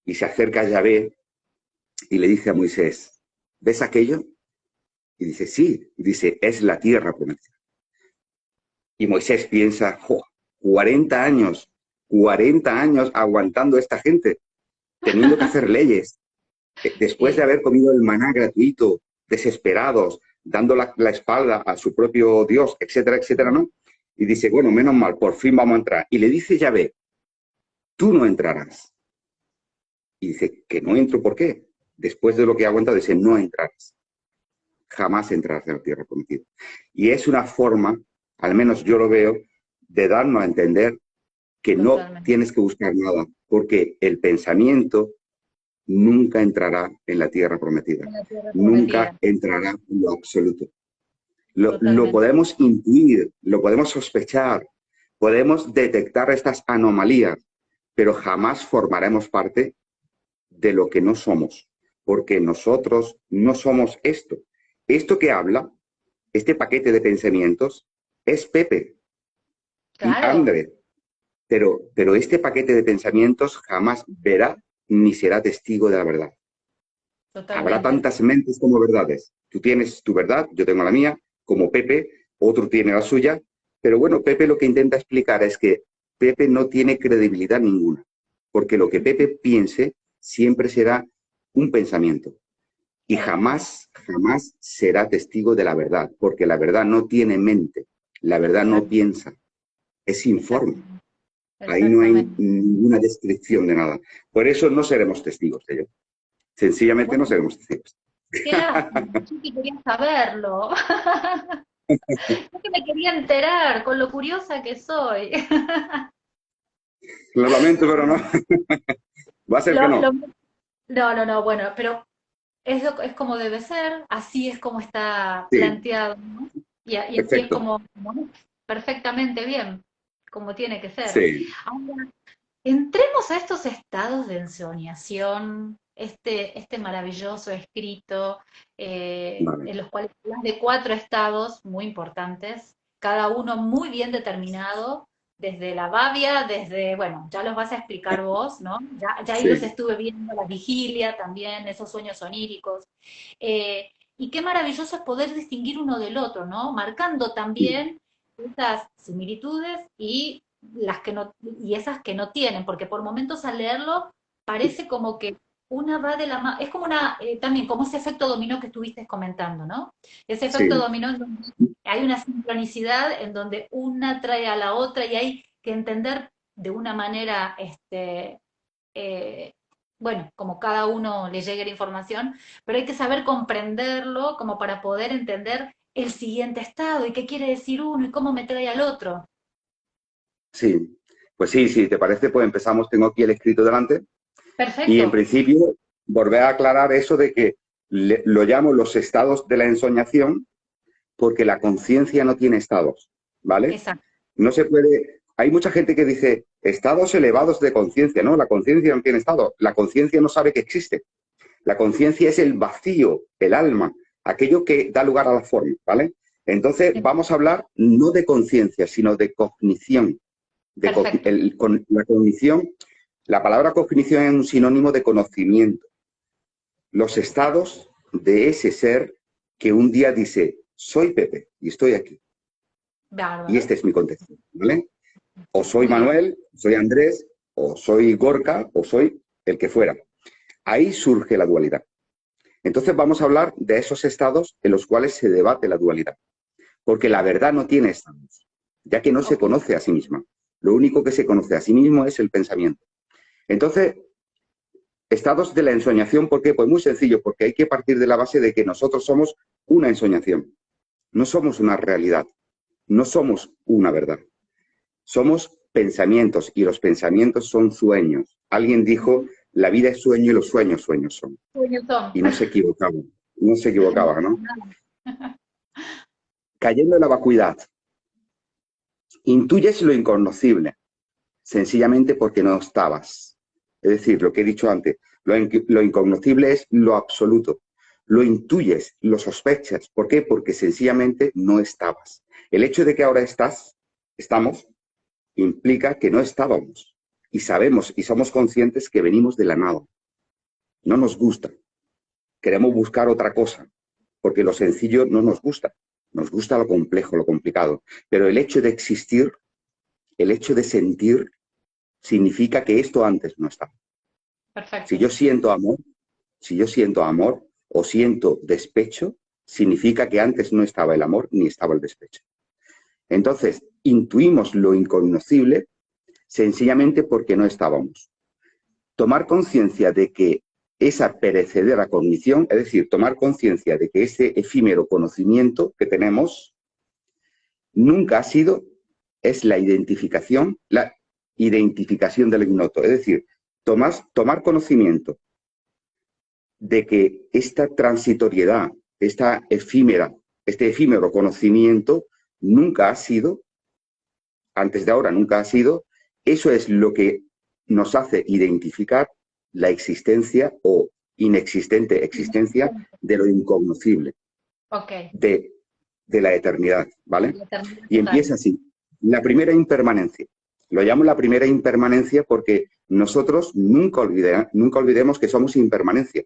Y se acerca a Yahvé y le dice a Moisés, ¿ves aquello? Y dice, sí. Y dice, es la tierra prometida. Y Moisés piensa, ¡jo! 40 años, 40 años aguantando a esta gente, teniendo que hacer leyes, después de sí, haber comido el maná gratuito, desesperados, dando la espalda a su propio Dios, etcétera, etcétera, ¿no? Y dice, bueno, menos mal, por fin vamos a entrar. Y le dice Yahvé, tú no entrarás. Y dice, que no entro, ¿por qué? Después de lo que ha aguantado, dice, no entrarás. Jamás entrarás en la tierra prometida. Y es una forma, al menos yo lo veo, de darnos a entender que no totalmente. tienes que buscar nada, porque el pensamiento nunca entrará en la tierra prometida, En la tierra nunca prometida, entrará en lo absoluto. Lo totalmente. podemos intuir, lo podemos sospechar, podemos detectar estas anomalías, pero jamás formaremos parte de lo que no somos, porque nosotros no somos esto. Esto que habla, este paquete de pensamientos, es Pepe y Claro, André, pero este paquete de pensamientos jamás verá ni será testigo de la verdad. Habrá totalmente. tantas mentes como verdades. Tú tienes tu verdad, yo tengo la mía, como Pepe, otro tiene la suya, pero bueno, Pepe lo que intenta explicar es que Pepe no tiene credibilidad ninguna, porque lo que Pepe piense siempre será un pensamiento y Exactamente, jamás, jamás será testigo de la verdad, porque la verdad no tiene mente, la verdad no exact- piensa, es informe. exactamente, Ahí no hay exactamente. ninguna descripción de nada. Por eso no seremos testigos de ello. Sencillamente no Bueno, seremos testigos. qué lástima, yo que quería saberlo. Yo que me quería enterar, con lo curiosa que soy. Lo lamento, pero no. Va a ser que Lo- no. lo- no, no, no, bueno, pero es como debe ser, así es como está Sí, planteado, ¿no? Y así es perfecto. como, ¿no? Perfectamente bien, como tiene que ser. Sí, Ahora, entremos a estos estados de ensoñación, este maravilloso escrito, vale. en los cuales hablas de cuatro estados muy importantes, cada uno muy bien determinado, desde la babia, desde, bueno, ya los vas a explicar vos, ¿no? Ya ahí los Sí, estuve viendo, la vigilia también, esos sueños oníricos. Eh, y qué maravilloso es poder distinguir uno del otro, ¿no? Marcando Sí, también esas similitudes y las que no, y esas que no tienen, porque por momentos al leerlo parece como que una va de la mano, es como una, también como ese efecto dominó que estuviste comentando, ¿no? Ese efecto sí, dominó en donde hay una sincronicidad en donde una trae a la otra y hay que entender de una manera, eh, bueno, como cada uno le llegue la información, pero hay que saber comprenderlo como para poder entender el siguiente estado y qué quiere decir uno y cómo me trae al otro. sí. Pues sí, si te parece, pues empezamos. Tengo aquí el escrito delante. Y en Perfecto, principio, volver a aclarar eso de que lo llamo los estados de la ensoñación porque la conciencia no tiene estados, ¿vale? exacto. No se puede... Hay mucha gente que dice estados elevados de conciencia, ¿no? La conciencia no tiene estado. La conciencia no sabe que existe. La conciencia es el vacío, el alma, aquello que da lugar a la forma, ¿vale? Entonces, vamos a hablar no de conciencia, sino de cognición. Perfecto. La cognición, la palabra cognición es un sinónimo de conocimiento. Los estados de ese ser que un día dice, soy Pepe y estoy aquí. Y Bárbaro. este es mi contexto, ¿vale? O soy Muy bien. Manuel, soy Andrés, o soy Gorka, o soy el que fuera. Ahí surge la dualidad. Entonces vamos a hablar de esos estados en los cuales se debate la dualidad. Porque la Bien. verdad no tiene estados, ya que no se Ok. conoce a sí misma. Lo único que se conoce a sí mismo es el pensamiento. Entonces, estados de la ensoñación, ¿por qué? Pues muy sencillo, porque hay que partir de la base de que nosotros somos una ensoñación. No somos una realidad, no somos una verdad. Somos pensamientos y los pensamientos son sueños. Alguien dijo, la vida es sueño y los sueños sueños son. Sueños son. Y no se equivocaba, no se No, equivocaba, ¿no? nada. Cayendo en la vacuidad, intuyes lo inconocible, sencillamente porque no estabas. Es decir, lo que he dicho antes, lo incognoscible es lo absoluto. Lo intuyes, lo sospechas. ¿Por qué? Porque sencillamente no estabas. El hecho de que ahora estamos, implica que no estábamos. Y sabemos y somos conscientes que venimos de la nada. No nos gusta. Queremos buscar otra cosa, porque lo sencillo no nos gusta. Nos gusta lo complejo, lo complicado. Pero el hecho de existir, el hecho de sentir, significa que esto antes no estaba. Si Perfecto. yo siento amor, si yo siento amor o siento despecho, significa que antes no estaba el amor ni estaba el despecho. Entonces, intuimos lo inconocible sencillamente porque no estábamos. Tomar conciencia de que esa perecedera cognición, es decir, tomar conciencia de que ese efímero conocimiento que tenemos nunca ha sido, es la identificación del ignoto. Es decir, tomar conocimiento de que esta transitoriedad, este efímero conocimiento nunca ha sido, antes de ahora nunca ha sido, eso es lo que nos hace identificar la existencia o inexistente existencia de lo incognoscible, Ok. de, de la eternidad, ¿vale? La eternidad Y total. empieza así. La primera impermanencia. Lo llamo la primera impermanencia porque nosotros nunca olvidemos que somos impermanencia.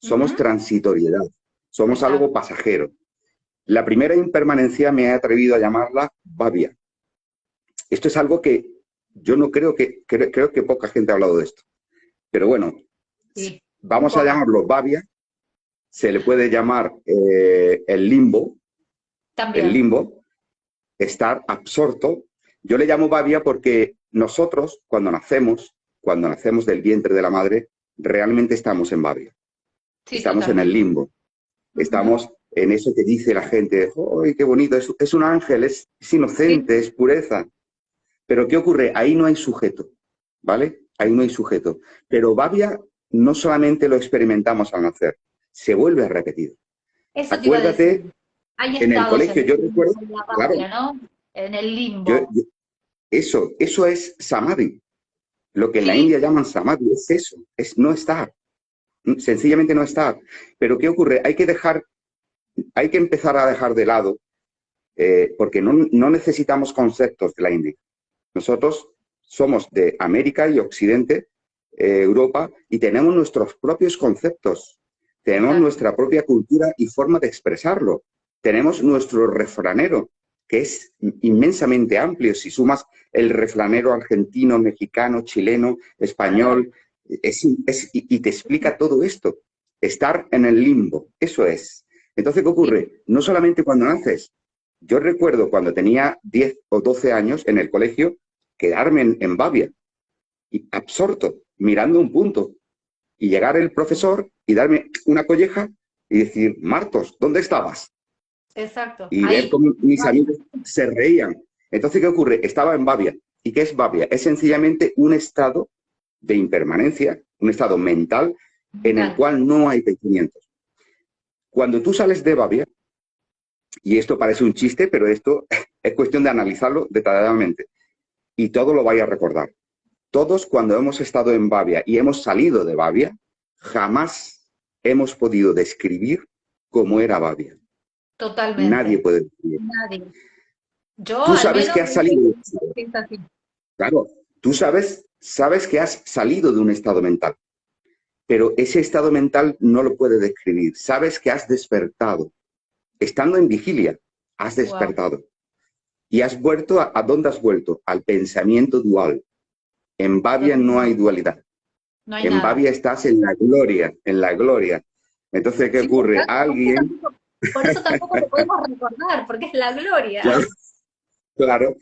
Somos Ujú. transitoriedad, somos Exacto. algo pasajero. La primera impermanencia me he atrevido a llamarla babia. Esto es algo que yo no creo que poca gente ha hablado de esto. Pero bueno, Sí. Muy vamos a poca. llamarlo babia, se le puede llamar el También. limbo, estar absorto. Yo le llamo babia porque nosotros, cuando nacemos del vientre de la madre, realmente estamos en babia. Sí, Estamos en el totalmente. limbo. Ujú. Estamos en eso que dice la gente, ¡ay, qué bonito! Es un ángel, es Sí. inocente, es pureza. Pero ¿qué ocurre? Ahí no hay sujeto, ¿vale? Ahí no hay sujeto. Pero Babia no solamente lo experimentamos al nacer, se vuelve a repetir. Eso te iba a decir. Acuérdate, Hay en el estados en colegio, yo recuerdo, la claro, rabia, ¿no? En el yo, limbo. yo- eso es samadhi. Lo que en la Sí, India llaman samadhi es eso, es no estar, sencillamente no estar. Pero ¿qué ocurre? Hay que empezar a dejar de lado, porque no necesitamos conceptos de la India. Nosotros somos de América y Occidente, Europa, y tenemos nuestros propios conceptos. tenemos nuestra propia cultura y forma de expresarlo. Tenemos nuestro refranero, que es inmensamente amplio. Si sumas el refranero argentino, mexicano, chileno, español, y te explica todo esto. Estar en el limbo, eso es. Entonces, ¿qué ocurre? No solamente cuando naces. Yo recuerdo cuando tenía 10 o 12 años en el colegio, quedarme en Babia, y absorto, mirando un punto, y llegar el profesor y darme una colleja y decir, Martos, ¿dónde estabas? Exacto. Y ver Ahí. cómo mis amigos se reían. Entonces, ¿qué ocurre? Estaba en Babia. ¿Y qué es Babia? Es sencillamente un estado de impermanencia, un estado mental en el cual no hay pensamientos. Cuando tú sales de Babia, y esto parece un chiste, pero esto es cuestión de analizarlo detalladamente, y todo lo vais a recordar. Todos cuando hemos estado en Babia y hemos salido de Babia, jamás hemos podido describir cómo era Babia. Nadie Totalmente. puede describir. Nadie. Yo Tú al sabes menos que has salido. es así. Claro, tú sabes que has salido de un estado mental, pero ese estado mental no lo puede describir. Sabes que has despertado. Estando en vigilia, has Wow. despertado. Y has vuelto ¿a dónde has vuelto? Al pensamiento dual. En Babia no hay dualidad. No hay En nada. Babia estás en la gloria, en la gloria. Entonces, ¿qué Sí, ocurre? exacto. Alguien, Por eso tampoco lo podemos recordar, porque es la claro, gloria. claro,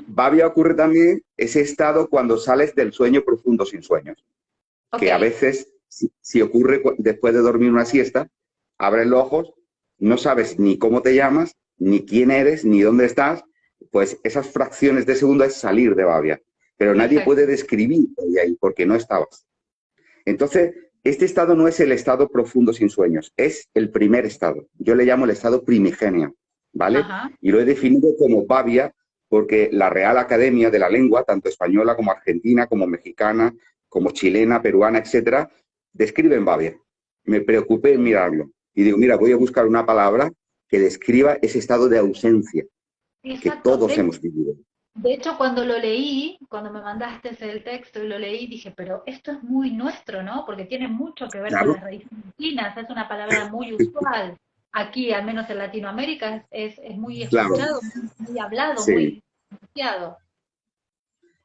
Babia ocurre también ese estado cuando sales del sueño profundo sin sueños, Ok. que a veces, si ocurre después de dormir una siesta, abres los ojos, no sabes ni cómo te llamas, ni quién eres, ni dónde estás, pues esas fracciones de segundo es salir de Babia. Pero nadie Perfecto. puede describir ahí porque no estabas. Entonces, este estado no es el estado profundo sin sueños, es el primer estado. Yo le llamo el estado primigenio, ¿vale? Ajá. Y lo he definido como Babia porque la Real Academia de la Lengua, tanto española como argentina, como mexicana, como chilena, peruana, etcétera, describen Babia. Me preocupé en mirarlo y digo, mira, voy a buscar una palabra que describa ese estado de ausencia que Exacto. todos hemos vivido. De hecho, cuando lo leí, cuando me mandaste el texto y lo leí, dije, pero esto es muy nuestro, ¿no? Porque tiene mucho que ver con Claro, las raíces latinas, es una palabra muy usual. Aquí, al menos en Latinoamérica, es muy claro, escuchado, muy hablado, sí. muy pronunciado.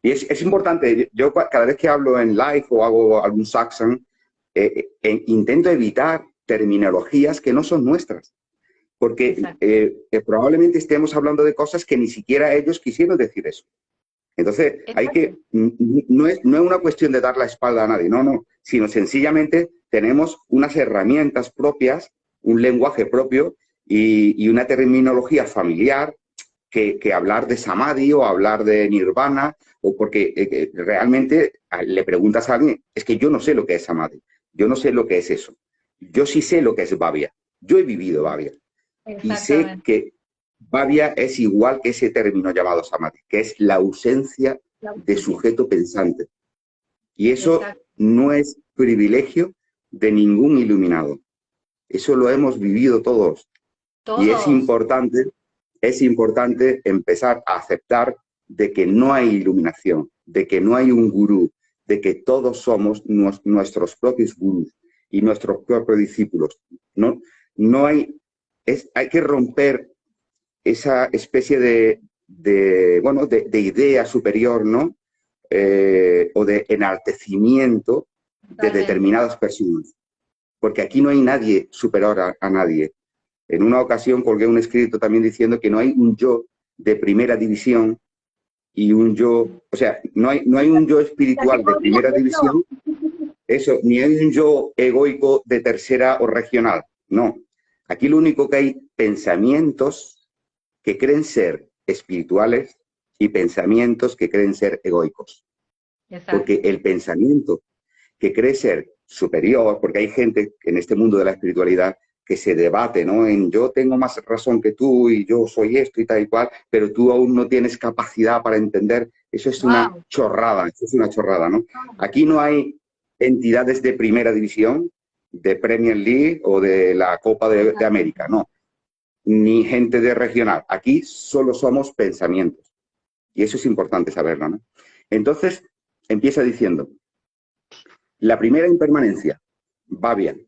Y es importante, yo cada vez que hablo en live o hago algún saxon, intento evitar terminologías que no son nuestras, porque Exacto. probablemente estemos hablando de cosas que ni siquiera ellos quisieron decir eso. Entonces, Exacto. no es una cuestión de dar la espalda a nadie, no, sino sencillamente tenemos unas herramientas propias, un lenguaje propio y una terminología familiar que hablar de Samadhi o hablar de Nirvana, o porque realmente le preguntas a alguien, es que yo no sé lo que es Samadhi, yo no sé lo que es eso. Yo sí sé lo que es Babia. Yo he vivido Babia y sé Exactamente. que Babia es igual que ese término llamado Samadhi, que es la ausencia La de ausencia. sujeto pensante. Y eso Exacto. no es privilegio de ningún iluminado. Eso lo hemos vivido todos. Y Todos. es importante empezar a aceptar de que no hay iluminación, de que no hay un gurú, de que todos somos nuestros propios gurús y nuestros propios discípulos. No hay que romper esa especie de idea superior, ¿no? O de enaltecimiento de Totalmente. determinadas personas. Porque aquí no hay nadie superior a nadie. En una ocasión colgué un escrito también diciendo que no hay un yo de primera división y un yo, o sea, no hay un yo espiritual de Categorías primera de yo. división, eso, ni hay un yo egoico de tercera o regional, no. Aquí lo único que hay pensamientos que creen ser espirituales y pensamientos que creen ser egoicos. Exacto. Porque el pensamiento que cree ser superior, porque hay gente en este mundo de la espiritualidad que se debate, ¿no? En yo tengo más razón que tú y yo soy esto y tal y cual, pero tú aún no tienes capacidad para entender. Eso es una Wow. chorrada, eso es una chorrada, ¿no? Aquí no hay entidades de primera división, de Premier League o de la Copa de América, no. Ni gente de regional. Aquí solo somos pensamientos. Y eso es importante saberlo, ¿no? Entonces, empieza diciendo, la primera impermanencia va bien.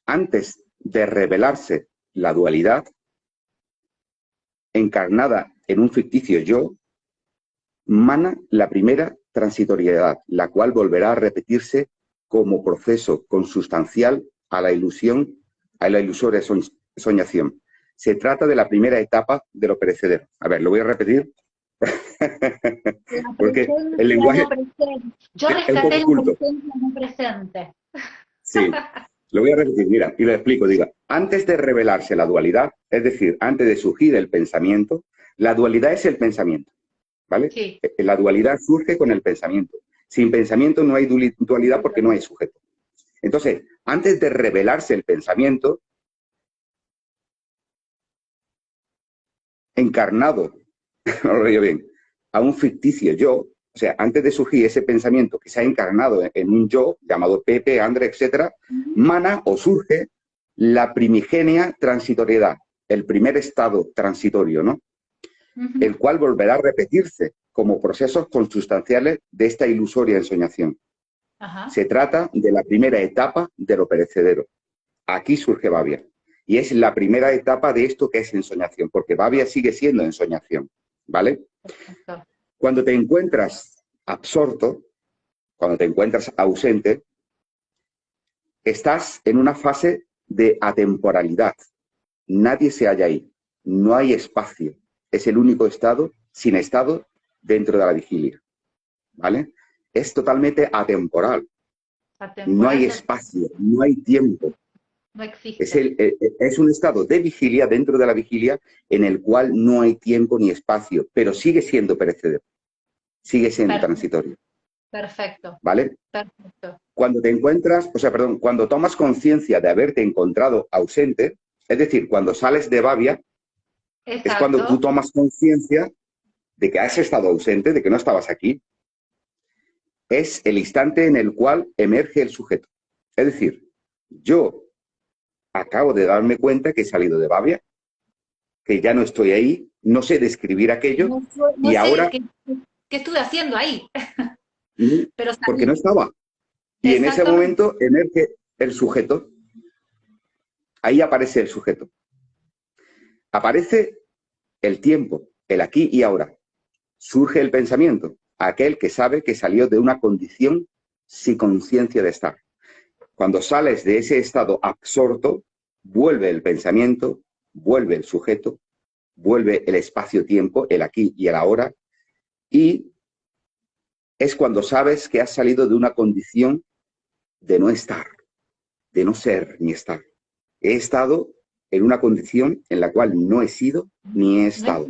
antes de revelarse la dualidad, encarnada en un ficticio yo, mana la primera transitoriedad, la cual volverá a repetirse como proceso consustancial a la ilusión, a la ilusoria soñación. Se trata de la primera etapa de lo perecedero. A ver, lo voy a repetir La porque el presencia lenguaje no presente. Yo es un rescaté poco la culto. presencia no presente. Sí, lo voy a repetir, mira, y lo explico. Diga, antes de revelarse la dualidad, es decir, antes de surgir el pensamiento, la dualidad es el pensamiento, ¿vale? Sí. La dualidad surge con el pensamiento. Sin pensamiento no hay dualidad porque no hay sujeto. Entonces, antes de revelarse el pensamiento, encarnado, no lo digo bien, a un ficticio yo, o sea, antes de surgir ese pensamiento que se ha encarnado en un yo, llamado Pepe, André, etcétera, mana o surge la primigenia transitoriedad, el primer estado transitorio, ¿no? El cual volverá a repetirse como procesos consustanciales de esta ilusoria ensoñación. Ajá. Se trata de la primera etapa de lo perecedero. Aquí surge Babia. Y es la primera etapa de esto que es ensoñación, porque Babia sigue siendo ensoñación, ¿vale? Perfecto. Cuando te encuentras absorto, cuando te encuentras ausente, estás en una fase de atemporalidad. Nadie se halla ahí. No hay espacio. Es el único estado, sin estado, dentro de la vigilia, ¿vale? Es totalmente atemporal. No hay espacio, no hay tiempo. No existe. Es un estado de vigilia dentro de la vigilia en el cual no hay tiempo ni espacio, pero sigue siendo perecedero, sigue siendo transitorio. Perfecto. ¿Vale? Perfecto. Cuando te encuentras, cuando tomas conciencia de haberte encontrado ausente, es decir, cuando sales de Babia, exacto, es cuando tú tomas conciencia de que has estado ausente, de que no estabas aquí. Es el instante en el cual emerge el sujeto. Es decir, yo acabo de darme cuenta que he salido de Babia, que ya no estoy ahí, no sé describir aquello, no y sé ahora... ¿Qué estuve haciendo ahí? Pero porque no estaba. Y en ese momento emerge el sujeto. Ahí aparece el sujeto. Aparece el tiempo, el aquí y ahora. Surge el pensamiento, aquel que sabe que salió de una condición sin conciencia de estar. Cuando sales de ese estado absorto, vuelve el pensamiento, vuelve el sujeto, vuelve el espacio-tiempo, el aquí y el ahora, y es cuando sabes que has salido de una condición de no estar, de no ser ni estar. He estado en una condición en la cual no he sido ni he estado.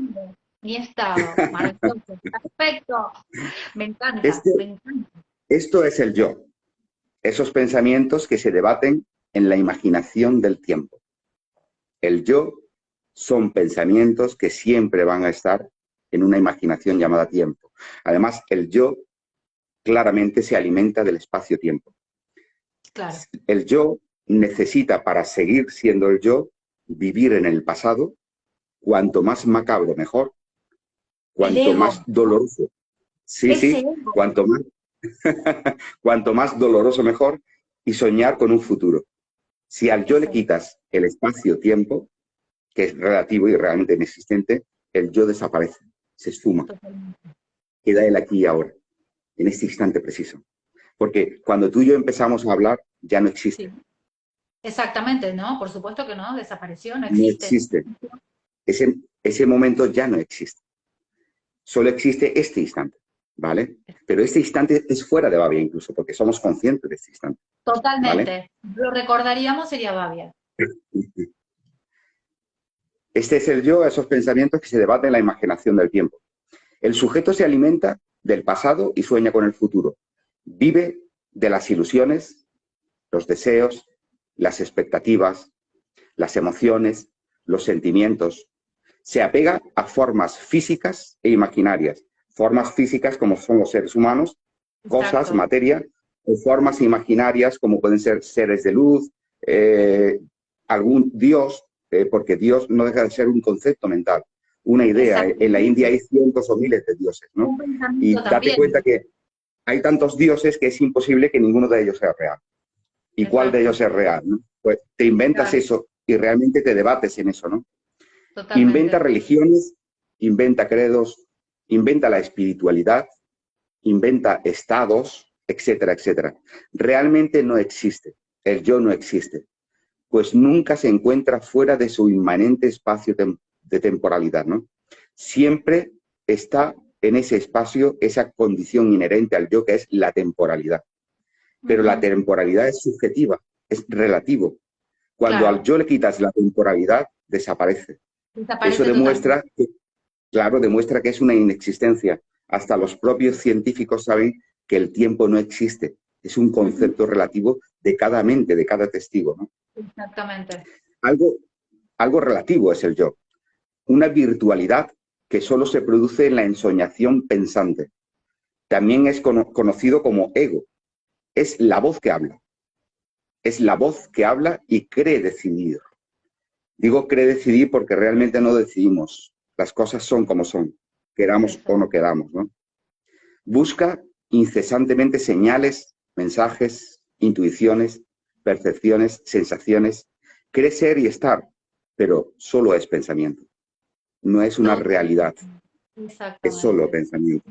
Ni he estado. Maravilloso. Perfecto. Me encanta, me encanta. Esto es el yo. Esos pensamientos que se debaten en la imaginación del tiempo. El yo son pensamientos que siempre van a estar en una imaginación llamada tiempo. Además, el yo claramente se alimenta del espacio-tiempo. Claro. El yo necesita, para seguir siendo el yo, vivir en el pasado, cuanto más macabro mejor, cuanto más doloroso. Sí, cuanto más, cuanto más doloroso mejor, y soñar con un futuro. Si al yo le quitas el espacio-tiempo, que es relativo y realmente inexistente, el yo desaparece, se esfuma. Queda el aquí y ahora, en este instante preciso. Porque cuando tú y yo empezamos a hablar, ya no existe. Sí. Exactamente, ¿no? Por supuesto que no, desapareció, no existe. No existe. Ese momento ya no existe. Solo existe este instante, ¿vale? Pero este instante es fuera de Babia incluso, porque somos conscientes de este instante. Totalmente. ¿Vale? Lo recordaríamos, sería Babia. Este es el yo, esos pensamientos que se debaten en la imaginación del tiempo. El sujeto se alimenta del pasado y sueña con el futuro. Vive de las ilusiones, los deseos, las expectativas, las emociones, los sentimientos. Se apega a formas físicas e imaginarias. Formas físicas como son los seres humanos, cosas, materia, o formas imaginarias como pueden ser seres de luz, algún dios, porque Dios no deja de ser un concepto mental, una idea. En la India hay cientos o miles de dioses, ¿no? Y date cuenta que hay tantos dioses que es imposible que ninguno de ellos sea real. ¿Y cuál de Exacto. ellos es real? ¿No? Pues te inventas Claro, eso y realmente te debates en eso, ¿no? Inventa totalmente. religiones, inventa credos, inventa la espiritualidad, inventa estados, etcétera, etcétera. Realmente no existe. El yo no existe, pues nunca se encuentra fuera de su inmanente espacio de temporalidad, ¿no? Siempre está en ese espacio esa condición inherente al yo que es la temporalidad. Pero la Ujú. temporalidad es subjetiva, es relativo. Cuando al Claro, yo le quitas la temporalidad, desaparece. Eso desaparece totalmente. demuestra, claro, demuestra que es una inexistencia. Hasta los propios científicos saben que el tiempo no existe. Es un Ujú. concepto relativo de cada mente, de cada testigo, ¿no? Exactamente. Algo, algo relativo es el yo. Una virtualidad que solo se produce en la ensoñación pensante. También es conocido como ego. Es la voz que habla. Es la voz que habla y cree decidir. Digo cree decidir porque realmente no decidimos. Las cosas son como son, queramos o Eso. no queramos, ¿no? Busca incesantemente señales, mensajes, intuiciones, percepciones, sensaciones. Cree ser y estar, pero solo es pensamiento. No es una realidad, Totalmente. es solo Exactamente. pensamiento.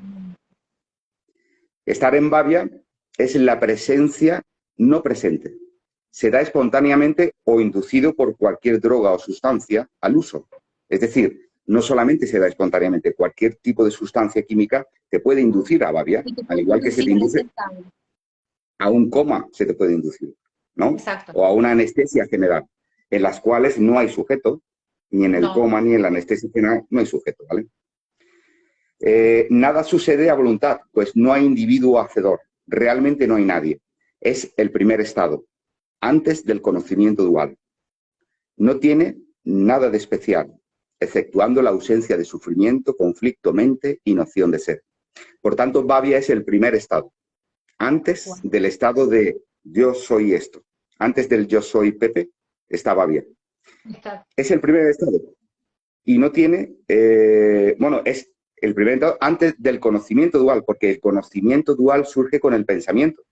Estar en Bavia es la presencia no presente. Se da espontáneamente o inducido por cualquier droga o sustancia al uso. Es decir, no solamente se da espontáneamente, cualquier tipo de sustancia química te puede inducir a Bavia, Y te al puede igual que se te inducir a ese induce estado. a un coma, se te puede inducir, ¿no? Exacto. O a una anestesia general, en las cuales no hay sujeto, ni en el No. coma ni en la anestesia general no hay sujeto, ¿vale? Nada sucede a voluntad, pues no hay individuo hacedor, realmente no hay nadie. Es el primer estado, antes del conocimiento dual. No tiene nada de especial, exceptuando la ausencia de sufrimiento, conflicto, mente y noción de ser. Por tanto, Bhavia es el primer estado, antes Bueno, del estado de yo soy esto, antes del yo soy Pepe, está Bhavia. exacto. Es el primer estado y no tiene, bueno, es el primer estado antes del conocimiento dual, porque el conocimiento dual surge con el pensamiento.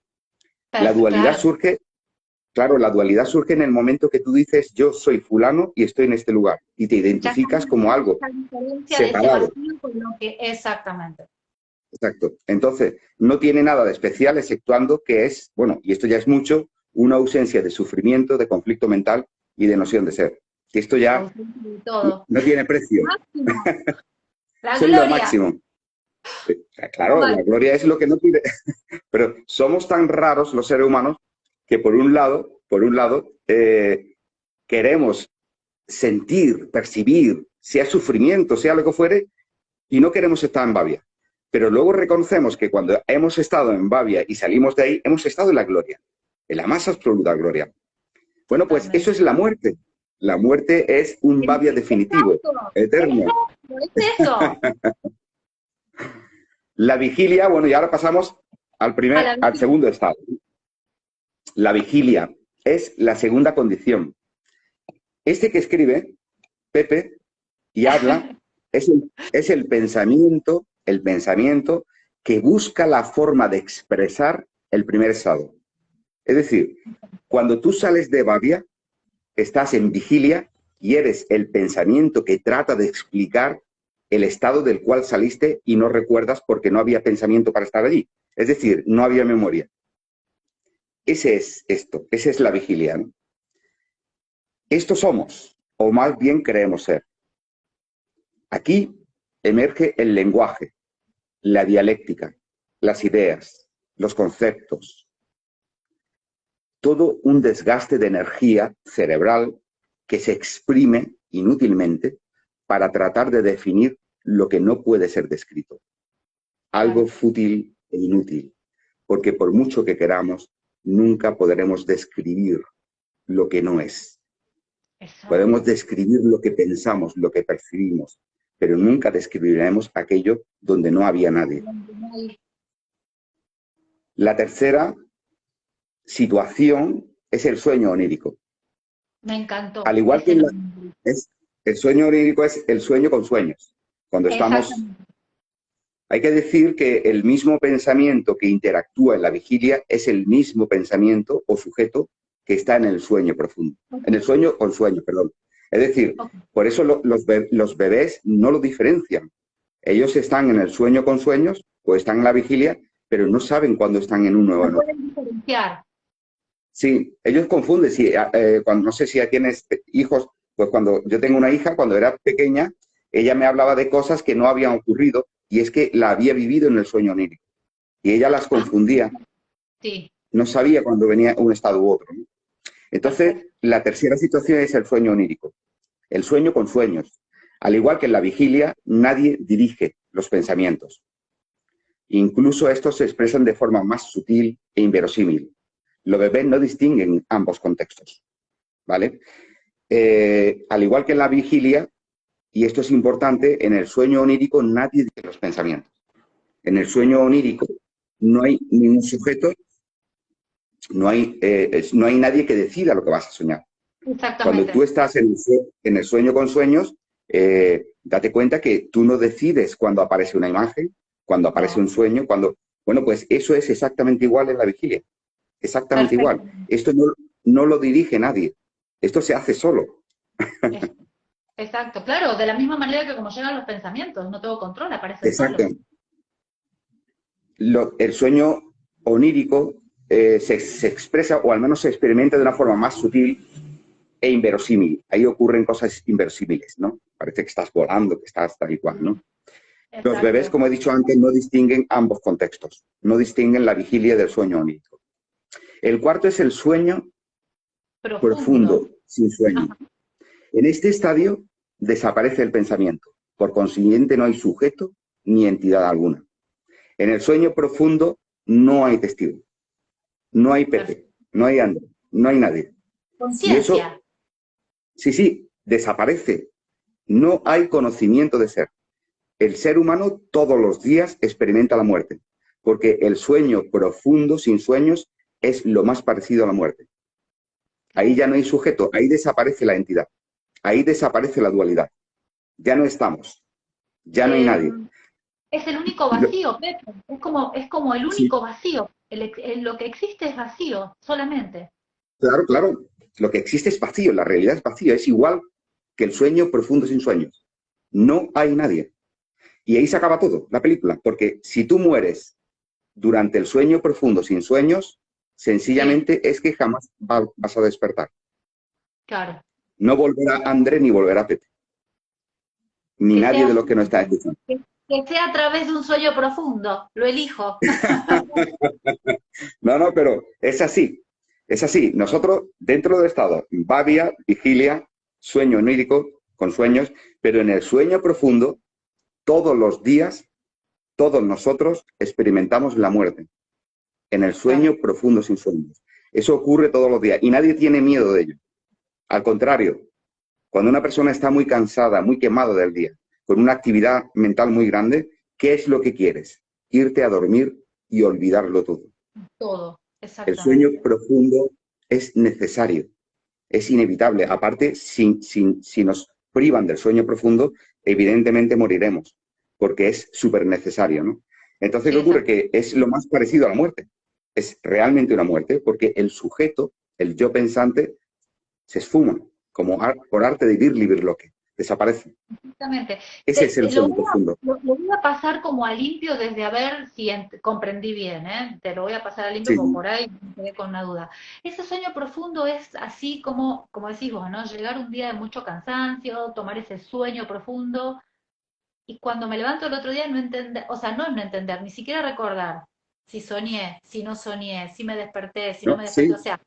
La dualidad Claro. surge, claro, la dualidad surge en el momento que tú dices yo soy fulano y estoy en este lugar y te Ya está identificas como viendo algo esa diferencia de ese separado. vacío con lo que exactamente. Exacto. Entonces, no tiene nada de especial, exceptuando que es, bueno, y esto ya es mucho, una ausencia de sufrimiento, de conflicto mental y de noción de ser. Que esto ya Ausente de todo. no tiene precio. Máximo. La Eso es lo gloria. máximo. Claro, la Total. gloria es lo que no tiene. Pero somos tan raros los seres humanos que por un lado, queremos sentir, percibir, sea sufrimiento, sea lo que fuere, y no queremos estar en Bavia. Pero luego reconocemos que cuando hemos estado en Bavia y salimos de ahí, hemos estado en la gloria, en la más absoluta gloria. Bueno, pues eso Totalmente. es la muerte. La muerte es un Bavia definitivo, Exacto. eterno. Exacto. Es eso. La vigilia, bueno, y ahora pasamos A la al vigilia. segundo estado. La vigilia es la segunda condición. Este que escribe, Pepe, y habla, es el pensamiento que busca la forma de expresar el primer estado. Es decir, cuando tú sales de Bavia, estás en vigilia y eres el pensamiento que trata de explicar el estado del cual saliste y no recuerdas porque no había pensamiento para estar allí. Es decir, no había memoria. Ese es esto, esa es la vigilia, ¿no? Esto somos, o más bien creemos ser. Aquí emerge el lenguaje, la dialéctica, las ideas, los conceptos, todo un desgaste de energía cerebral que se exprime inútilmente para tratar de definir lo que no puede ser descrito. Algo Claro. fútil e inútil, porque por mucho que queramos, nunca podremos describir lo que no es. Podemos Exacto. describir lo que pensamos, lo que percibimos, pero nunca describiremos aquello donde no había nadie. La tercera situación es el sueño onírico. Me Al encantó igual que ese nombre. el sueño onírico es el sueño con sueños. Cuando estamos, Exactamente. hay que decir que el mismo pensamiento que interactúa en la vigilia es el mismo pensamiento o sujeto que está en el sueño profundo. En el sueño con sueño, perdón. Es decir, por eso los bebés no lo diferencian. Ellos están en el sueño con sueños o están en la vigilia, pero no saben cuándo están en uno o en No otro. pueden diferenciar. Sí, ellos confunden. Si, cuando, no sé si ya tienes hijos, pues cuando yo tengo una hija, cuando era pequeña, ella me hablaba de cosas que no habían ocurrido y es que la había vivido en el sueño onírico. Y ella las confundía, Sí. no sabía cuándo venía un estado u otro, ¿no? Entonces, la tercera situación es el sueño onírico, el sueño con sueños. Al igual que en la vigilia, nadie dirige los pensamientos. Incluso estos se expresan de forma más sutil e inverosímil. Los bebés no distinguen ambos contextos, ¿vale? Al igual que en la vigilia, y esto es importante, en el sueño onírico nadie dirige los pensamientos. En el sueño onírico no hay ningún sujeto, no hay nadie que decida lo que vas a soñar. Cuando Exactamente. tú estás en el sueño con sueños, date cuenta que tú no decides cuando aparece una imagen, cuando aparece No. un sueño, cuando... Bueno, pues eso es exactamente igual en la vigilia. Exactamente igual. Perfecto. Esto no lo dirige nadie. Esto se hace solo. Es- Exacto. Claro, de la misma manera que como llegan los pensamientos, no tengo control, aparecen Exacto. solos. El sueño onírico se expresa, o al menos se experimenta de una forma más sutil e inverosímil. Ahí ocurren cosas inverosímiles, ¿no? Parece que estás volando, que estás tal y cual, ¿no? Los bebés, Exacto. como he dicho antes, no distinguen ambos contextos, no distinguen la vigilia del sueño onírico. El cuarto es el sueño Profundo. profundo, sin sueño. Ajá. En este estadio desaparece el pensamiento, por consiguiente no hay sujeto ni entidad alguna. En el sueño profundo no hay testigo, no hay Perfecto. Pepe, no hay André, no hay nadie. Y eso, Conciencia. sí, desaparece. No hay conocimiento de ser. El ser humano todos los días experimenta la muerte, porque el sueño profundo, sin sueños, es lo más parecido a la muerte. Ahí Claro. ya no hay sujeto, ahí desaparece la entidad, ahí desaparece la dualidad. Ya no estamos, ya no hay Eh, nadie. es el único Lo- vacío, Pepe. Es como el sí, único vacío. Lo que existe es vacío, solamente. claro. Lo que existe es vacío, la realidad es vacía, es igual que el sueño profundo sin sueños. No hay nadie. Y ahí se acaba todo, la película, porque si tú mueres durante el sueño profundo sin sueños, Sí, sencillamente es que jamás vas a despertar. claro. No volverá André ni volverá Pepe, ni Que nadie sea, de los que no está escuchando. que sea a través de un sueño profundo. Lo elijo. No, pero es así, es así. Nosotros, dentro del estado, babia, vigilia, sueño onírico, con sueños, pero en el sueño profundo, todos los días, todos nosotros experimentamos la muerte. En el Claro. sueño profundo sin sueños. Eso ocurre todos los días y nadie tiene miedo de ello. Al contrario, cuando una persona está muy cansada, muy quemada del día, con una actividad mental muy grande, ¿qué es lo que quieres? Irte a dormir y olvidarlo todo. Todo, El sueño exactamente. profundo es necesario, es inevitable. Aparte, si nos privan del sueño profundo, evidentemente moriremos, porque es súper necesario, ¿no? Entonces, Sí, ¿qué ocurre? exacto. Que es lo más parecido a la muerte. Es realmente una muerte, porque el sujeto, el yo pensante, se esfuma, como por arte de vivir lo que desaparece. Exactamente. Ese es el Lo sueño voy a, profundo. lo voy a pasar como a limpio desde a ver si comprendí bien, ¿eh? Te lo voy a pasar a limpio como Sí, por ahí me quedé con una duda. Ese sueño profundo es así como decís vos, ¿no? Llegar un día de mucho cansancio, tomar ese sueño profundo y cuando me levanto el otro día no entender, o sea, no es no entender, ni siquiera recordar si soñé, si no soñé, si me desperté, si no ¿no? me desperté, o Sí, sea,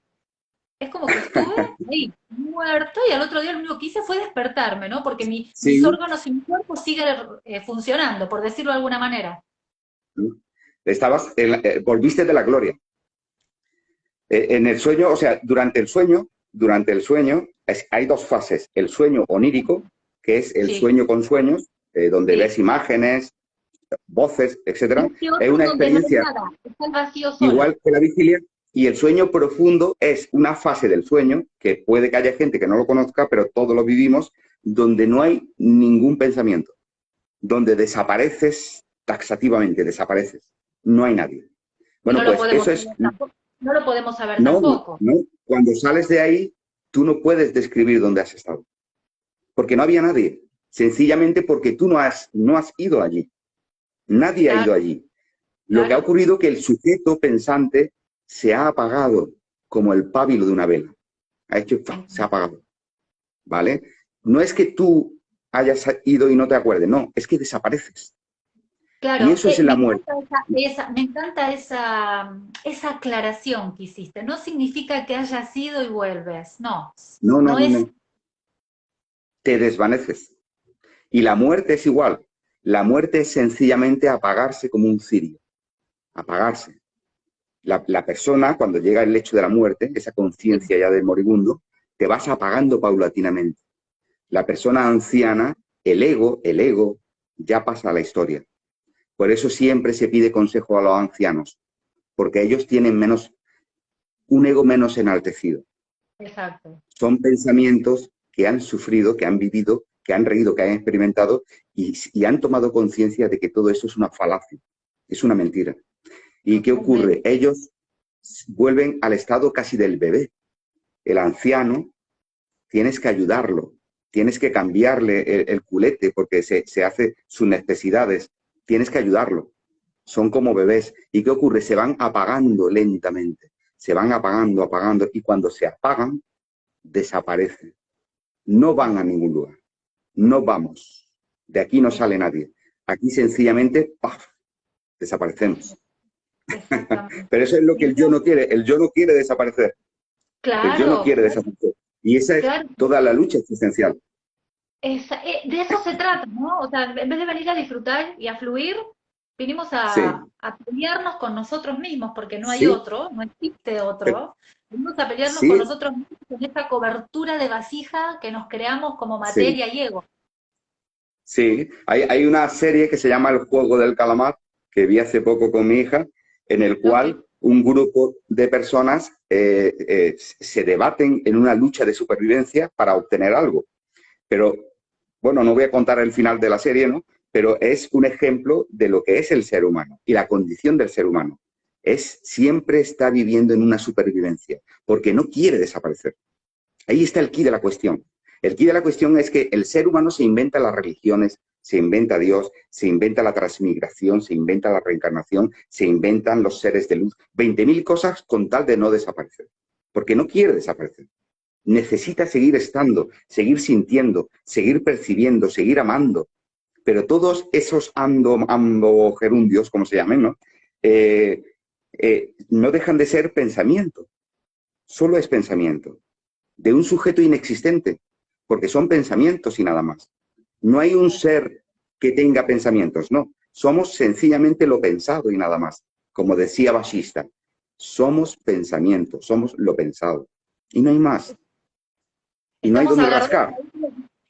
es como que estuve ahí, muerto, y al otro día lo único que hice fue despertarme, ¿no? Porque mis sí. órganos y mi cuerpo siguen funcionando, por decirlo de alguna manera. ¿No? Volviste de la gloria. En el sueño, o sea, durante el sueño hay dos fases. El sueño onírico, que es el Sí, sueño con sueños, donde sí. ves imágenes, voces, Y etcétera. este Es otro una donde no hay experiencia nada, está el vacío solo. igual que la vigilia. Y el sueño profundo es una fase del sueño, que puede que haya gente que no lo conozca, pero todos lo vivimos, donde no hay ningún pensamiento, donde desapareces taxativamente, desapareces. No hay nadie. Y no Bueno, lo pues podemos eso ver es tampoco. no lo podemos saber No, tampoco. no. Cuando sales de ahí, tú no puedes describir dónde has estado, porque no había nadie. Sencillamente porque tú no has ido allí. Nadie ha ido Claro, allí. Lo que ha claro. ocurrido es que el sujeto pensante se ha apagado como el pábilo de una vela. Ha hecho, ¡fa! Se ha apagado. ¿Vale? No es que tú hayas ido y no te acuerdes, no, es que desapareces. Y Claro, eso es la me muerte. encanta me encanta esa aclaración que hiciste. No significa que hayas ido y vuelves. No, No, no, no no, es. no. Te desvaneces. Y la muerte es igual. La muerte es sencillamente apagarse como un cirio. Apagarse. La persona, cuando llega el hecho de la muerte, esa conciencia ya del moribundo, te vas apagando paulatinamente. La persona anciana, el ego, ya pasa a la historia. Por eso siempre se pide consejo a los ancianos, porque ellos tienen un ego menos enaltecido. Exacto. Son pensamientos que han sufrido, que han vivido, que han reído, que han experimentado y han tomado conciencia de que todo eso es una falacia, es una mentira. ¿Y qué ocurre? Totalmente. Ellos vuelven al estado casi del bebé. El anciano, tienes que ayudarlo, tienes que cambiarle el culete porque se hace sus necesidades, tienes que ayudarlo. Son como bebés. ¿Y qué ocurre? Se van apagando lentamente, se van apagando, apagando, y cuando se apagan, desaparecen. No van a ningún lugar, no vamos. De aquí no sale nadie. Aquí sencillamente, ¡paf!, desaparecemos. Exactamente. Pero eso es lo que Y el yo yo, no quiere. El yo no quiere desaparecer. El yo no claro, quiere desaparecer. Y esa es claro. toda la lucha existencial. De eso se trata, ¿no? O sea, en vez de venir a disfrutar y a fluir, vinimos Sí, a pelearnos con nosotros mismos, porque no hay sí, otro, no existe pero, otro. Venimos a pelearnos con sí, nosotros mismos en esta cobertura de vasija que nos creamos como sí, materia y ego. sí. Hay una serie que se llama El juego del calamar, que vi hace poco con mi hija, en el Ok. cual un grupo de personas se debaten en una lucha de supervivencia para obtener algo. Pero, bueno, no voy a contar el final de la serie, ¿no? Pero es un ejemplo de lo que es el ser humano y la condición del ser humano. Siempre está viviendo en una supervivencia, porque no quiere desaparecer. Ahí está el quid de la cuestión. El quid de la cuestión es que el ser humano se inventa las religiones, se inventa Dios, se inventa la transmigración, se inventa la reencarnación, se inventan los seres de luz, 20.000 cosas con tal de no desaparecer, porque no quiere desaparecer. Necesita seguir estando, seguir sintiendo, seguir percibiendo, seguir amando. Pero todos esos gerundios, como se llamen, ¿no? No dejan de ser pensamiento. Solo es pensamiento de un sujeto inexistente, porque son pensamientos y nada más. No hay un ser que tenga pensamientos, no. Somos sencillamente lo pensado y nada más. Como decía Bashista, somos pensamientos, somos lo pensado. Y no hay más. Y no hay Estamos donde agarrados, rascar.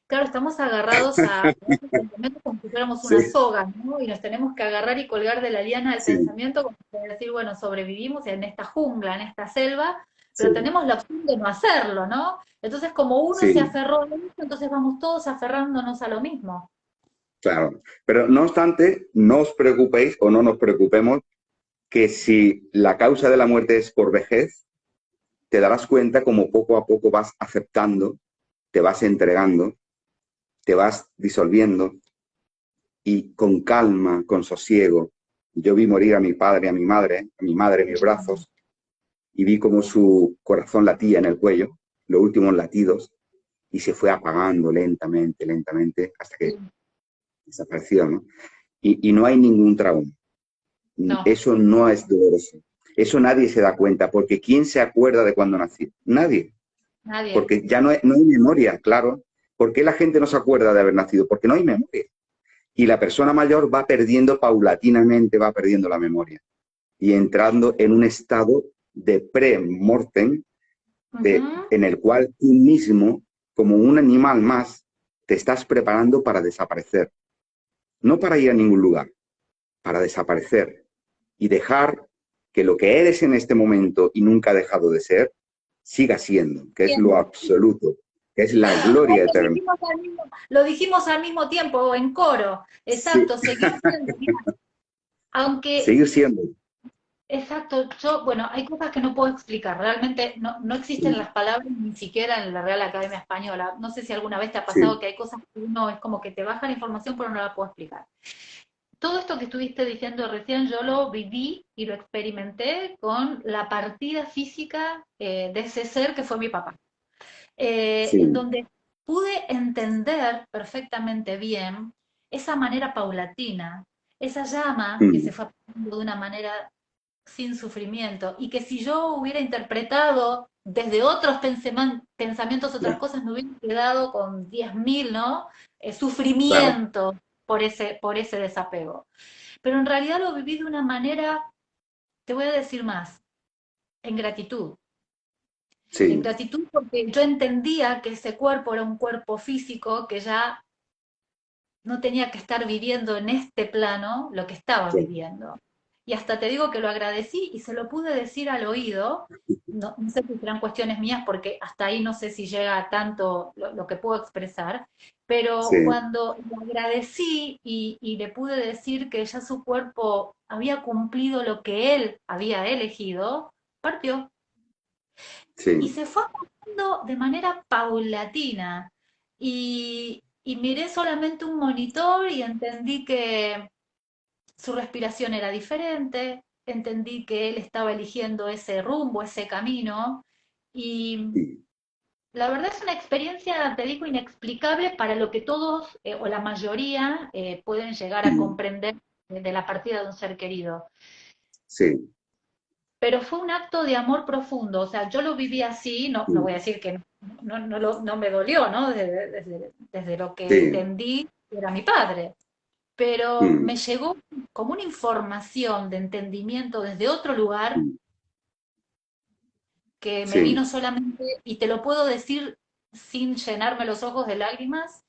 claro, estamos agarrados a ese pensamiento como si fuéramos Sí, una soga, ¿no? Y nos tenemos que agarrar y colgar de la liana del sí, pensamiento, como para decir, bueno, sobrevivimos en esta jungla, en esta selva, pero sí, tenemos la opción de no hacerlo, ¿no? Entonces, como uno se sí, aferró a eso, entonces vamos todos aferrándonos a lo mismo. claro. Pero no obstante, no os preocupéis o no nos preocupemos que si la causa de la muerte es por vejez, te darás cuenta como poco a poco vas aceptando, te vas entregando, te vas disolviendo y con calma, con sosiego. Yo vi morir a mi padre, a mi madre en mis brazos y vi como su corazón latía en el cuello, los últimos latidos, y se fue apagando lentamente, lentamente, hasta que desapareció, ¿no? Y no hay ningún trauma. No, Eso no es doloroso. Eso nadie se da cuenta, porque ¿quién se acuerda de cuando nació? Nadie, nadie. porque ya no hay memoria, claro. ¿Por qué la gente no se acuerda de haber nacido? Porque no hay memoria. Y la persona mayor va perdiendo paulatinamente, va perdiendo la memoria y entrando en un estado de pre-mortem Ujú. en el cual tú mismo, como un animal más, te estás preparando para desaparecer. No para ir a ningún lugar, para desaparecer y dejar que lo que eres en este momento y nunca ha dejado de ser, siga siendo, que es lo Entiendo. absoluto, que es la Ay, gloria eterna. lo dijimos al mismo tiempo, en coro. Sí, Exacto, seguir siendo. Mira, aunque seguir siendo. exacto. Yo, bueno, hay cosas que no puedo explicar. Realmente no existen Sí, las palabras ni siquiera en la Real Academia Española. No sé si alguna vez te ha pasado sí, que hay cosas que uno es como que te baja la información pero no la puedo explicar. Todo esto que estuviste diciendo recién, yo lo viví y lo experimenté con la partida física de ese ser que fue mi papá. En sí, donde pude entender perfectamente bien esa manera paulatina, esa llama que se mm, fue apagando de una manera sin sufrimiento, y que si yo hubiera interpretado desde otros pensamientos, otras cosas, me hubiera quedado con 10.000, ¿no? claro, Sufrimiento por ese desapego. Pero en realidad lo viví de una manera, te voy a decir más, en gratitud. En sí, gratitud porque yo entendía que ese cuerpo era un cuerpo físico que ya no tenía que estar viviendo en este plano lo que estaba sí, viviendo. Y hasta te digo que lo agradecí y se lo pude decir al oído. No sé si serán cuestiones mías porque hasta ahí no sé si llega tanto lo que puedo expresar, pero sí, cuando lo agradecí y le pude decir que ya su cuerpo había cumplido lo que él había elegido, partió y sí, se fue apagando de manera paulatina. Y miré solamente un monitor y entendí que su respiración era diferente, entendí que él estaba eligiendo ese rumbo, ese camino. Y mm, la verdad es una experiencia, te digo, inexplicable para lo que todos o la mayoría pueden llegar a mm, comprender de la partida de un ser querido. sí, Pero fue un acto de amor profundo, o sea, yo lo viví así, no voy a mm, decir que no me dolió, ¿no? Desde lo que sí, entendí, era mi padre, pero me mm, llegó como una información de entendimiento desde otro lugar mm, que me vino sí, solamente, y te lo puedo decir sin llenarme los ojos de lágrimas,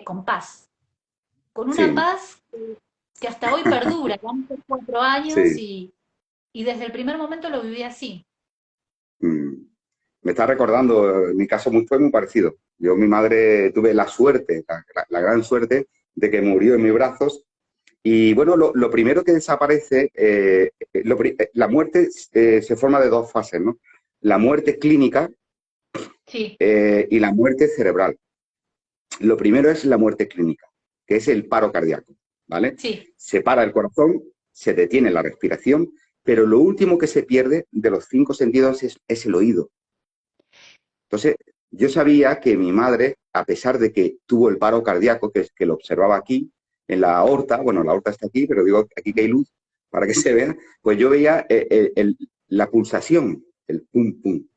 con paz, con una sí, paz que hasta hoy perdura, van por 4 años sí. y desde el primer momento lo viví así. mm. Me está recordando, mi caso fue muy parecido. Yo, mi madre, tuve la suerte, la gran suerte de que murió en mis brazos. Y bueno, lo primero que desaparece, la muerte se forma de dos fases, ¿no? La muerte clínica Sí, y la muerte cerebral. Lo primero es la muerte clínica, que es el paro cardíaco, ¿vale? sí. Se para el corazón, se detiene la respiración, pero lo último que se pierde de los cinco sentidos es el oído. Entonces, yo sabía que mi madre, a pesar de que tuvo el paro cardíaco, que es que lo observaba aquí, en la aorta, bueno, la aorta está aquí, pero digo aquí que hay luz para que se vea, pues yo veía la pulsación, el pum, pum,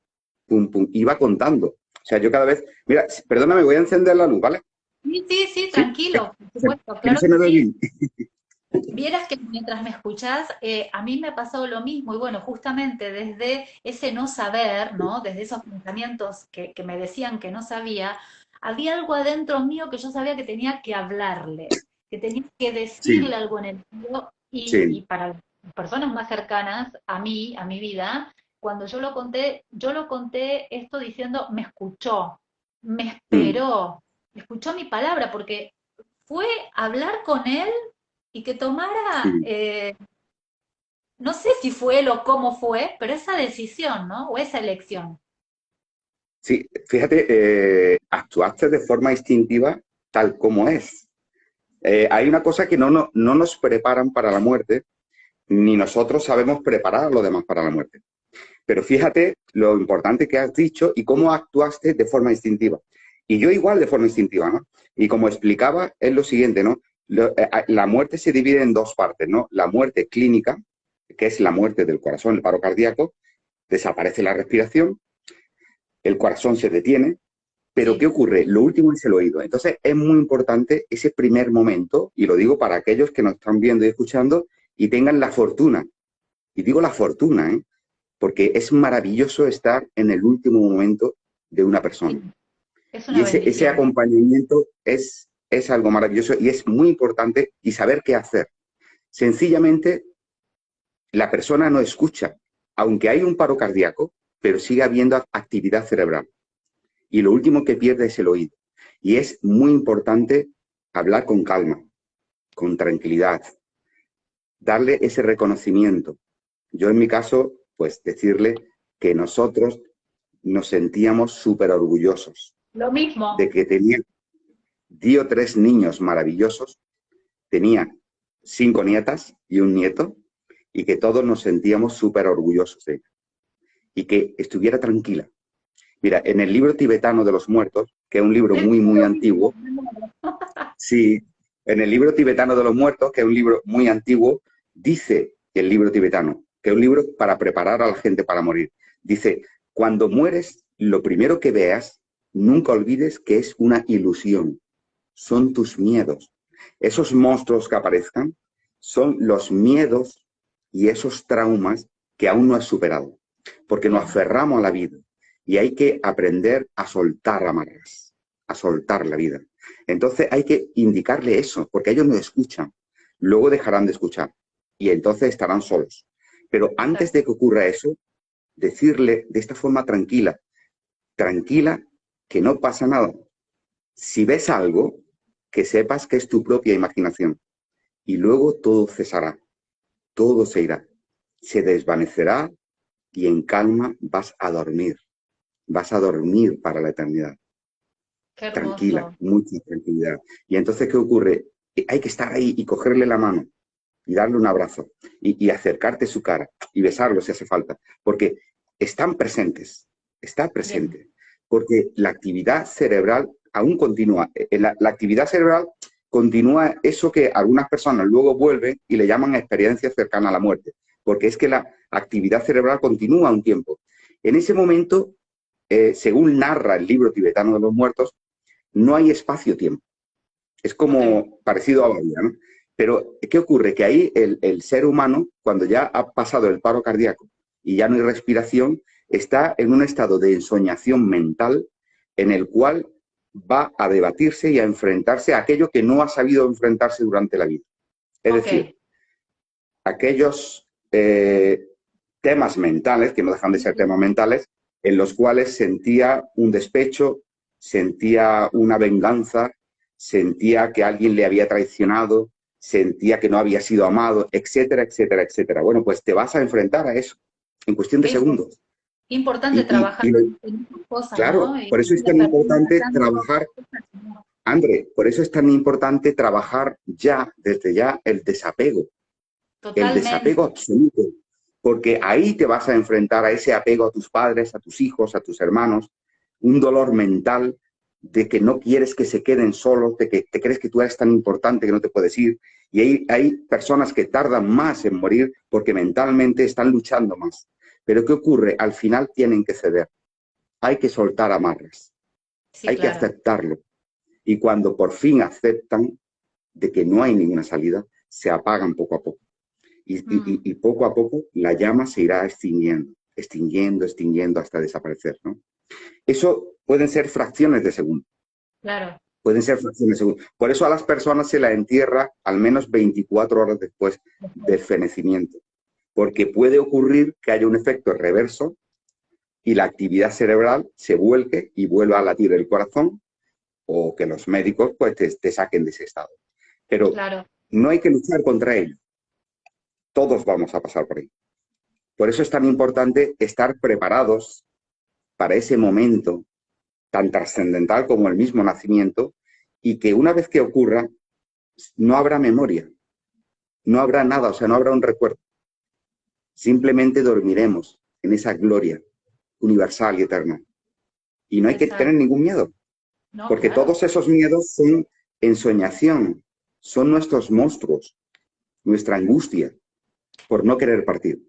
pum, pum, iba contando. O sea, yo cada vez, mira, perdóname, voy a encender la luz, ¿vale? Sí, sí, sí, Sí, tranquilo, por que supuesto, que no claro se que me ve sí. bien. Vieras que mientras me escuchás, a mí me ha pasado lo mismo, y bueno, justamente desde ese no saber, ¿no? Desde esos pensamientos que me decían que no sabía, había algo adentro mío que yo sabía que tenía que hablarle, que tenía que decirle Sí, algo en el oído, y sí, para las personas más cercanas a mí, a mi vida, cuando yo lo conté esto diciendo, me escuchó, me mm, esperó, escuchó mi palabra, porque fue hablar con él y que tomara, sí. no sé si fue él o cómo fue, pero esa decisión, ¿no? O esa elección. Sí, fíjate, actuaste de forma instintiva tal como es. Hay una cosa que no nos preparan para la muerte, ni nosotros sabemos preparar a los demás para la muerte. Pero fíjate lo importante que has dicho y cómo actuaste de forma instintiva. Y yo igual de forma instintiva, ¿no? Y como explicaba, es lo siguiente, ¿no? La muerte se divide en dos partes, ¿no? La muerte clínica, que es la muerte del corazón, el paro cardíaco, desaparece la respiración, el corazón se detiene, pero ¿qué Sí, ocurre? Lo último es el oído. Entonces es muy importante ese primer momento, y lo digo para aquellos que nos están viendo y escuchando y tengan la fortuna, y digo la fortuna, ¿eh? Porque es maravilloso estar en el último momento de una sí, persona. es Y una ese bendición. acompañamiento es algo maravilloso y es muy importante y saber qué hacer. Sencillamente, la persona no escucha, aunque hay un paro cardíaco, pero sigue habiendo actividad cerebral. Y lo último que pierde es el oído. Y es muy importante hablar con calma, con tranquilidad, darle ese reconocimiento. Yo en mi caso, pues decirle que nosotros nos sentíamos súper orgullosos Lo mismo. de que dio 3 niños maravillosos, tenía 5 nietas y un nieto, y que todos nos sentíamos súper orgullosos de ella. Y que estuviera tranquila. Mira, en el libro tibetano de los muertos, que es un libro muy, muy antiguo, sí, en el libro tibetano de los muertos, que es un libro muy antiguo, dice el libro tibetano, que es un libro para preparar a la gente para morir. Dice, cuando mueres, lo primero que veas, nunca olvides que es una ilusión. Son tus miedos. Esos monstruos que aparezcan son los miedos y esos traumas que aún no has superado. Porque nos aferramos a la vida y hay que aprender a soltar amarras, a soltar la vida. Entonces hay que indicarle eso, porque ellos no escuchan. Luego dejarán de escuchar y entonces estarán solos. Pero antes de que ocurra eso, decirle de esta forma tranquila, tranquila, que no pasa nada. Si ves algo, que sepas que es tu propia imaginación. Y luego todo cesará, todo se irá, se desvanecerá y en calma vas a dormir. Vas a dormir para la eternidad. Qué Tranquila, hermoso. mucha tranquilidad. Y entonces, ¿qué ocurre? Hay que estar ahí y cogerle la mano y darle un abrazo y acercarte su cara y besarlo si hace falta, porque están presentes, está Bien. presente, porque la actividad cerebral aún continúa. La actividad cerebral continúa eso que algunas personas luego vuelven y le llaman experiencia cercana a la muerte, porque es que la actividad cerebral continúa un tiempo. En ese momento, según narra el libro tibetano de los muertos, no hay espacio-tiempo. Es Ok. como parecido a la vida, ¿no? Pero, ¿qué ocurre? Que ahí el ser humano, cuando ya ha pasado el paro cardíaco y ya no hay respiración, está en un estado de ensoñación mental en el cual va a debatirse y a enfrentarse a aquello que no ha sabido enfrentarse durante la vida. Es Ok. decir, aquellos temas mentales, que no dejan de ser temas mentales, en los cuales sentía un despecho, sentía una venganza, sentía que alguien le había traicionado, sentía que no había sido amado, etcétera, etcétera, etcétera. Bueno, pues te vas a enfrentar a eso en cuestión de Qué segundos. importante Y, trabajar y lo, en estas cosas, ¿no? claro, Y por eso es la tan persona importante tanto trabajar, André, por eso es tan importante trabajar ya, desde ya, el totalmente. desapego absoluto, porque ahí te vas a enfrentar a ese apego a tus padres, a tus hijos, a tus hermanos, un dolor mental de que no quieres que se queden solos, de que te crees que tú eres tan importante que no te puedes ir. Y hay personas que tardan más en morir porque mentalmente están luchando más. Pero ¿qué ocurre? Al final tienen que ceder. Hay que soltar amarras. Sí, Hay que claro. aceptarlo. Y cuando por fin aceptan de que no hay ninguna salida, se apagan poco a poco. Mm, Y poco a poco la llama se irá extinguiendo, extinguiendo, extinguiendo hasta desaparecer, ¿no? Eso pueden ser fracciones de segundo, claro. pueden ser fracciones de segundo. Por eso a las personas se la entierra al menos 24 horas después del fenecimiento, porque puede ocurrir que haya un efecto reverso y la actividad cerebral se vuelque y vuelva a latir el corazón o que los médicos pues te saquen de ese estado. Pero Claro. no hay que luchar contra ello, todos vamos a pasar por ahí. Por eso es tan importante estar preparados para ese momento tan trascendental como el mismo nacimiento y que una vez que ocurra no habrá memoria, no habrá nada, o sea, no habrá un recuerdo. Simplemente dormiremos en esa gloria universal y eterna. Y no hay que tener Exacto. ningún miedo, No, porque claro. todos esos miedos son ensoñación, son nuestros monstruos, nuestra angustia por no querer partir.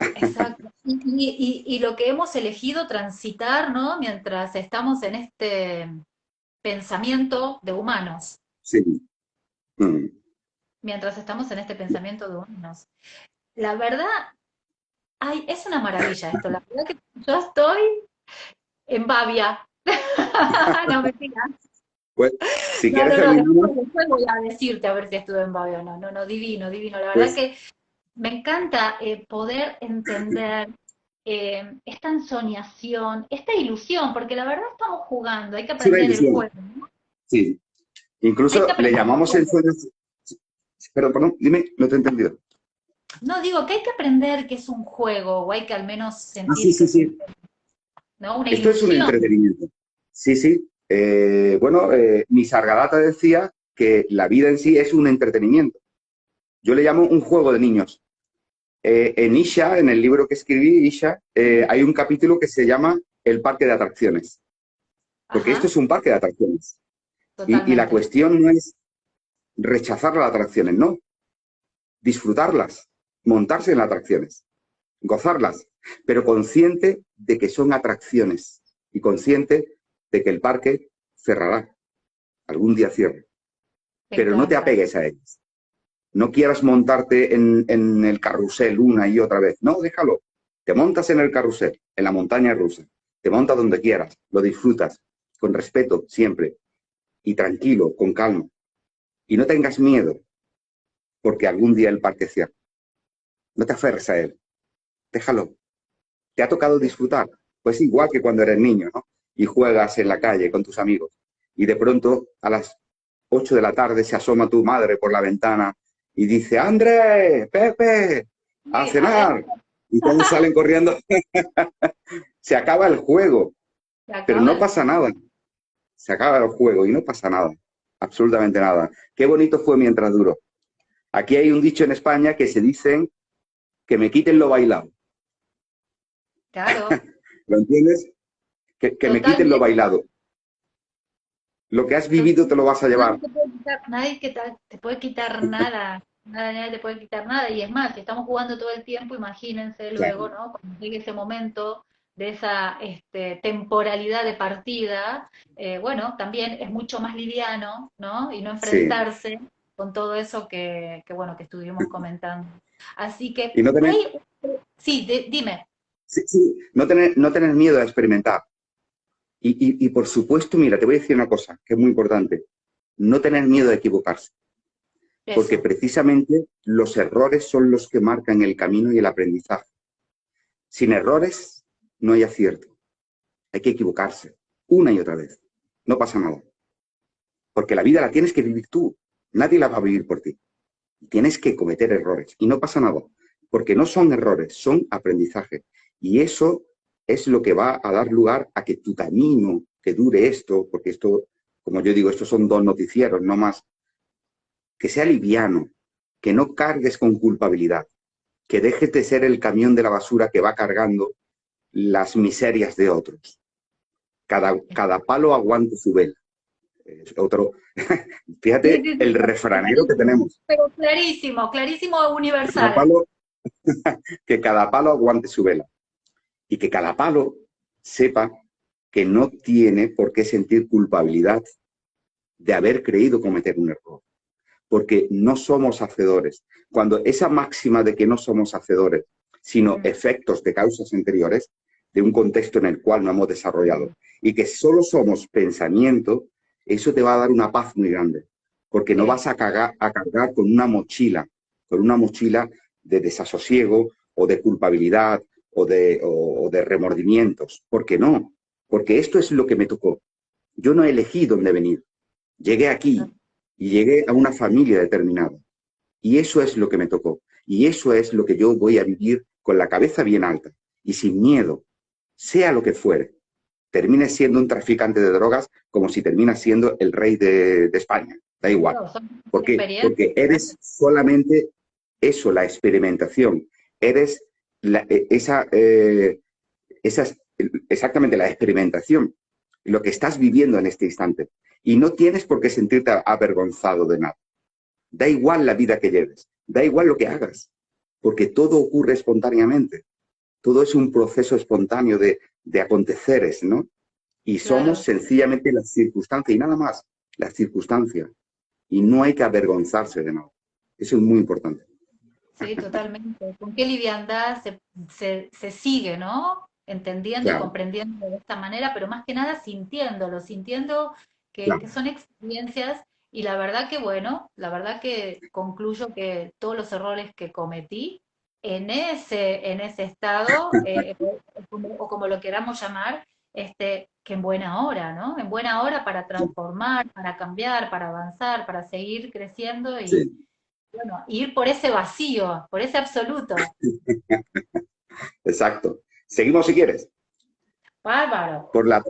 Exacto. Y lo que hemos elegido transitar, ¿no? Mientras estamos en este pensamiento de humanos. Sí. Mm. Mientras estamos en este pensamiento de humanos. La verdad, ay, es una maravilla esto. La verdad que yo estoy en Bavia. No, mentira. Pues, si No, quieres no, no, terminamos. después voy a decirte a ver si estuve en Bavia o no. No, no, divino, divino. La verdad Pues que me encanta poder entender esta ensoñación, esta ilusión, porque la verdad estamos jugando, hay que es una aprender el ilusión. juego, ¿no? Sí. Hay que Incluso le aprender el llamamos juego. ensueños. Perdón, dime, no te he entendido. No, digo que hay que aprender que es un juego, o hay que al menos Ah, sí, sentir que sí, es un, sí. ¿no? Una Esto es un ilusión. entretenimiento. Sí, sí. Bueno, Nisargadatta decía que la vida en sí es un entretenimiento. Yo le llamo un juego de niños. En Isha, en el libro que escribí, Isha, hay un capítulo que se llama El parque de atracciones, porque esto Ajá, es un parque de atracciones. Y la totalmente. cuestión no es rechazar las atracciones, no, disfrutarlas, montarse en las atracciones, gozarlas, pero consciente de que son atracciones y consciente de que el parque cerrará, algún día cierre, Me pero no te encanta. apegues a ellas. No quieras montarte en el carrusel una y otra vez. No, déjalo. Te montas en el carrusel, en la montaña rusa. Te montas donde quieras, lo disfrutas, con respeto siempre, y tranquilo, con calma. Y no tengas miedo, porque algún día el parque cierra. No te aferres a él, déjalo. ¿Te ha tocado Sí, disfrutar? Pues igual que cuando eres niño, ¿no? Y juegas en la calle con tus amigos. Y de pronto, a las 8 de la tarde, se asoma tu madre por la ventana y dice, Andrés, Pepe, a sí, a ver, cenar. Y todos salen corriendo. Se acaba el juego, se pero acaba no el pasa juego. nada. Se acaba el juego y no pasa nada. Absolutamente nada. Qué bonito fue mientras duró. Aquí hay un dicho en España que se dicen que me quiten lo bailado. Claro, ¿Lo entiendes? Que me quiten lo totalmente. bailado. Lo que has vivido te lo Totalmente. vas a Nadie llevar. te puede quitar, nadie que te puede quitar nada, nada, nadie te puede quitar nada. Y es más, si estamos jugando todo el tiempo, imagínense luego, Claro. ¿no? Cuando llegue ese momento de esa temporalidad de partida, bueno, también es mucho más liviano, ¿no? Y no Sí. enfrentarse con todo eso bueno, que estuvimos comentando. Así que Y no tener, hay, sí, dime. sí, sí, no tener miedo a experimentar. Y por supuesto, mira, te voy a decir una cosa que es muy importante. No tener miedo a equivocarse. Porque Eso. precisamente los errores son los que marcan el camino y el aprendizaje. Sin errores no hay acierto. Hay que equivocarse una y otra vez. No pasa nada. Porque la vida la tienes que vivir tú. Nadie la va a vivir por ti. Tienes que cometer errores y no pasa nada. Porque no son errores, son aprendizaje. Y eso es lo que va a dar lugar a que tu camino, que dure esto, porque esto, como yo digo, estos son dos noticieros, no más, que sea liviano, que no cargues con culpabilidad, que dejes de ser el camión de la basura que va cargando las miserias de otros. Cada palo aguante su vela. Es otro, Sí, fíjate sí, el sí, refranero que clarísimo, tenemos. pero clarísimo, clarísimo, Cada universal. palo, que cada palo aguante su vela y que cada palo sepa que no tiene por qué sentir culpabilidad de haber creído cometer un error, porque no somos hacedores. Cuando esa máxima de que no somos hacedores, sino Mm, efectos de causas anteriores, de un contexto en el cual no hemos desarrollado, y que solo somos pensamiento, eso te va a dar una paz muy grande, porque no sí, vas a cargar con una mochila de desasosiego o de culpabilidad o de remordimientos. ¿Por qué no? Porque esto es lo que me tocó. Yo no elegí dónde venir. Llegué aquí y llegué a una familia determinada. Y eso es lo que me tocó. Y eso es lo que yo voy a vivir con la cabeza bien alta y sin miedo, sea lo que fuere. Termines siendo un traficante de drogas como si terminas siendo el rey de España. Da igual. claro, son ¿Por qué? experiencias, Porque eres solamente eso, la experimentación. Eres la, esa, esa es exactamente la experimentación, lo que estás viviendo en este instante. Y no tienes por qué sentirte avergonzado de nada. Da igual la vida que lleves, da igual lo que hagas, porque todo ocurre espontáneamente. Todo es un proceso espontáneo de aconteceres, ¿no? Y somos claro, sencillamente las circunstancias y nada más, las circunstancias. Y no hay que avergonzarse de nada. Eso es muy importante. sí, totalmente. Con qué liviandad se sigue, ¿no? Entendiendo y Claro, comprendiendo de esta manera, pero más que nada sintiéndolo, sintiendo que claro. son experiencias y la verdad que, bueno, la verdad que concluyo que todos los errores que cometí en ese estado, o como lo queramos llamar, que en buena hora, ¿no? En buena hora para transformar, para cambiar, para avanzar, para seguir creciendo Sí, Bueno, ir por ese vacío, por ese absoluto. Exacto. Seguimos si quieres. Bárbaro. Por la,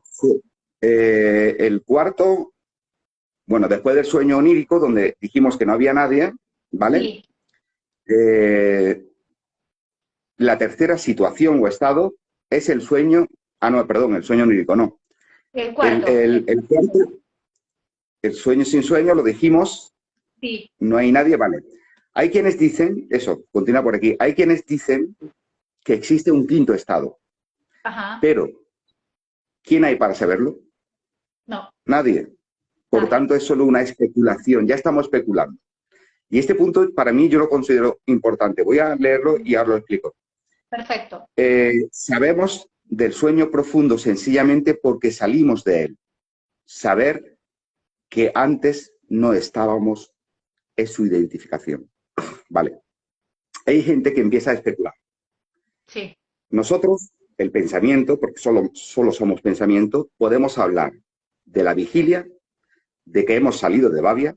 el cuarto, bueno, después del sueño onírico, donde dijimos que no había nadie, ¿vale? Sí, Eh, la tercera situación o estado es el sueño, no, perdón, el sueño onírico, no. el cuarto. El cuarto, el sueño sin sueño, lo dijimos, Sí, no hay nadie, vale. Hay quienes dicen, eso, continúa por aquí, hay quienes dicen que existe un quinto estado, ajá, pero ¿quién hay para saberlo? no, Nadie. Por nadie. tanto, es solo una especulación, ya estamos especulando. Y este punto para mí yo lo considero importante. Voy a leerlo y ahora lo explico. Perfecto. Sabemos del sueño profundo sencillamente porque salimos de él. Saber que antes no estábamos es su identificación. Vale. Hay gente que empieza a especular. Sí, Nosotros, el pensamiento, porque solo somos pensamiento, podemos hablar de la vigilia, de que hemos salido de Babia,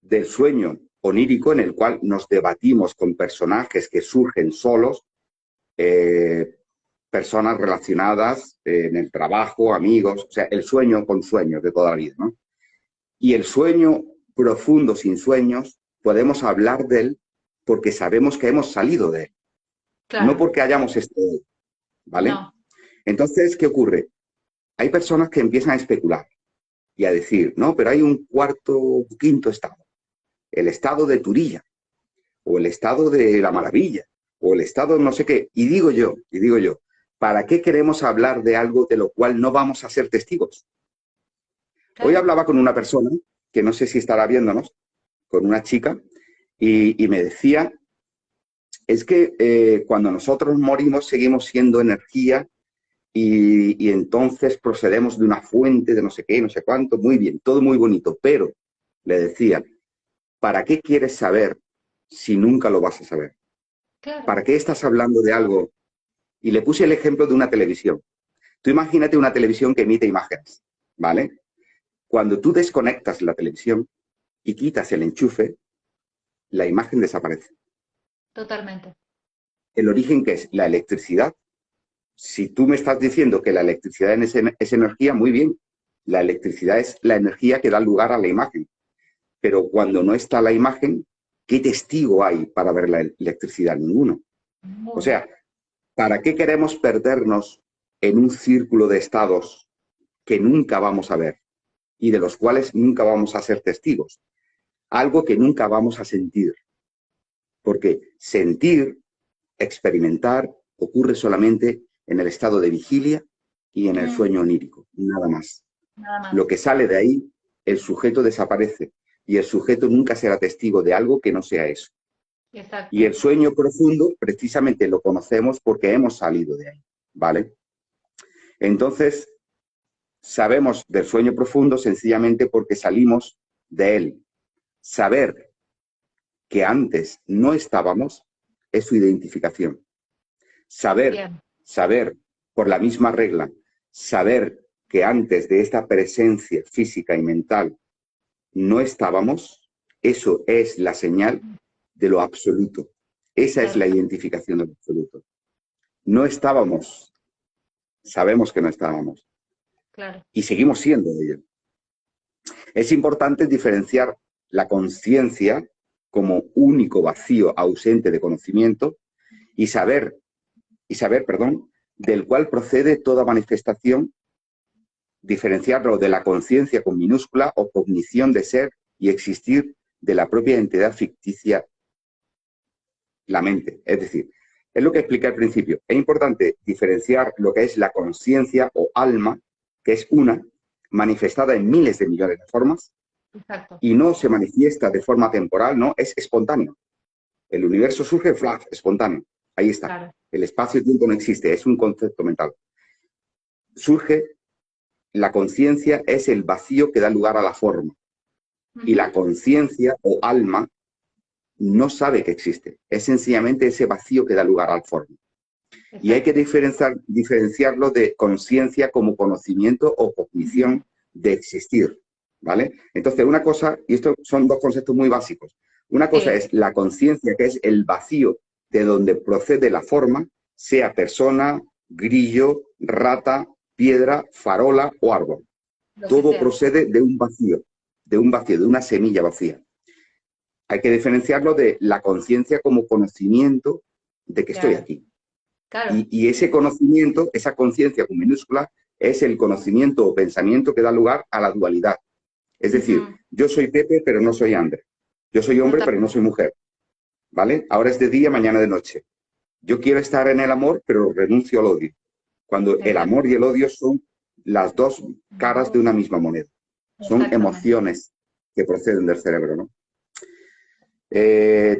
del sueño onírico en el cual nos debatimos con personajes que surgen solos, eh, personas relacionadas en el trabajo, amigos, o sea, el sueño con sueños de toda la vida, ¿no? Y el sueño profundo sin sueños, podemos hablar de él porque sabemos que hemos salido de él, no claro. porque hayamos estado, ¿vale? No, Entonces, ¿qué ocurre? Hay personas que empiezan a especular y a decir, no, pero hay un cuarto, quinto estado, el estado de Turilla, o el estado de la maravilla, o el estado no sé qué. Y digo yo, ¿para qué queremos hablar de algo de lo cual no vamos a ser testigos? Hoy claro. hablaba con una persona, que no sé si estará viéndonos, con una chica, y me decía, es que cuando nosotros morimos seguimos siendo energía y entonces procedemos de una fuente de no sé qué, no sé cuánto, muy bien, todo muy bonito, pero le decía, ¿para qué quieres saber si nunca lo vas a saber? Claro. ¿Para qué estás hablando de algo? Y le puse el ejemplo de una televisión. Tú imagínate una televisión que emite imágenes, ¿vale? Cuando tú desconectas la televisión y quitas el enchufe, la imagen desaparece. Totalmente. ¿El origen qué es? La electricidad. Si tú me estás diciendo que la electricidad es energía, muy bien. La electricidad es la energía que da lugar a la imagen. Pero cuando no está la imagen, ¿qué testigo hay para ver la electricidad? Ninguno. O Ninguno. sea, ¿para qué queremos perdernos en un círculo de estados que nunca vamos a ver y de los cuales nunca vamos a ser testigos? Algo que nunca vamos a sentir. Porque sentir, experimentar, ocurre solamente en el estado de vigilia y en el Mm, sueño onírico, nada más. nada Lo más. que sale de ahí, el sujeto desaparece y el sujeto nunca será testigo de algo que no sea eso. Y Exacto. el sueño profundo, precisamente lo conocemos porque hemos salido de ahí, ¿vale? Entonces, sabemos del sueño profundo sencillamente porque salimos de él. Saber que antes no estábamos es su identificación. Saber, Bien. saber, por la misma regla, saber que antes de esta presencia física y mental no estábamos, eso es la señal de lo absoluto. Esa es la Perfecto. identificación del absoluto. No estábamos, sabemos que no estábamos Claro. y seguimos siendo ello. Es importante diferenciar la conciencia como único vacío ausente de conocimiento y saber, del cual procede toda manifestación, diferenciarlo de la conciencia con minúscula o cognición de ser y existir de la propia entidad ficticia, la mente. Es decir, es lo que expliqué al principio. Es importante diferenciar lo que es la conciencia o alma, que es una, manifestada en miles de millones de formas, Exacto. y no se manifiesta de forma temporal, no, es espontáneo. El universo surge flash, espontáneo. Ahí está. Claro. El espacio-tiempo no existe, es un concepto mental. Surge, la conciencia es el vacío que da lugar a la forma. Y la Ujú. conciencia o alma no sabe que existe. Es sencillamente ese vacío que da lugar a la forma. Y hay que Exacto. diferenciarlo de conciencia como conocimiento o cognición de existir. ¿Vale? Entonces, una cosa, y estos son dos conceptos muy básicos. Una cosa Sí, es la conciencia, que es el vacío de donde procede la forma, sea persona, grillo, rata, piedra, farola o árbol. lo que Todo sea. procede de un vacío, de una semilla vacía. Hay que diferenciarlo de la conciencia como conocimiento de que estoy Claro, aquí. claro. Y ese conocimiento, esa conciencia con minúscula, es el conocimiento o pensamiento que da lugar a la dualidad. Es decir, Ujú. yo soy Pepe, pero no soy André. Yo soy hombre, pero no Totalmente. soy mujer. ¿Vale? Ahora es de día, mañana de noche. Yo quiero estar en el amor, pero renuncio al odio. Cuando el amor y el odio son las dos caras de una misma moneda. Son Exactamente. emociones que proceden del cerebro, ¿no?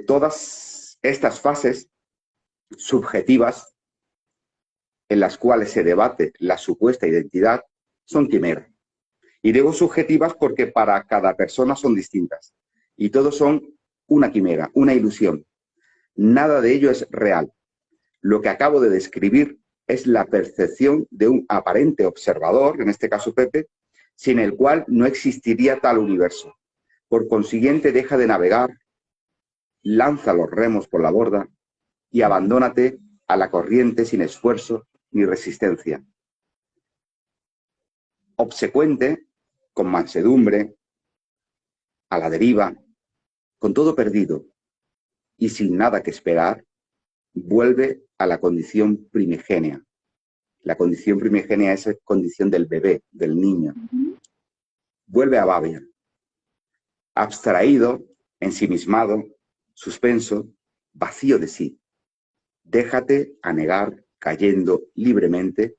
Todas estas fases subjetivas en las cuales se debate la supuesta identidad son quimeras. Y digo subjetivas porque para cada persona son distintas. Y todos son una quimera, una ilusión. Nada de ello es real. Lo que acabo de describir es la percepción de un aparente observador, en este caso Pepe, sin el cual no existiría tal universo. Por consiguiente, deja de navegar, lanza los remos por la borda y abandónate a la corriente sin esfuerzo ni resistencia. Obsecuente, con mansedumbre, a la deriva, con todo perdido y sin nada que esperar, vuelve a la condición primigenia. La condición primigenia es la condición del bebé, del niño. Ujú. Vuelve a Babia, abstraído, ensimismado, suspenso, vacío de sí. Déjate anegar cayendo libremente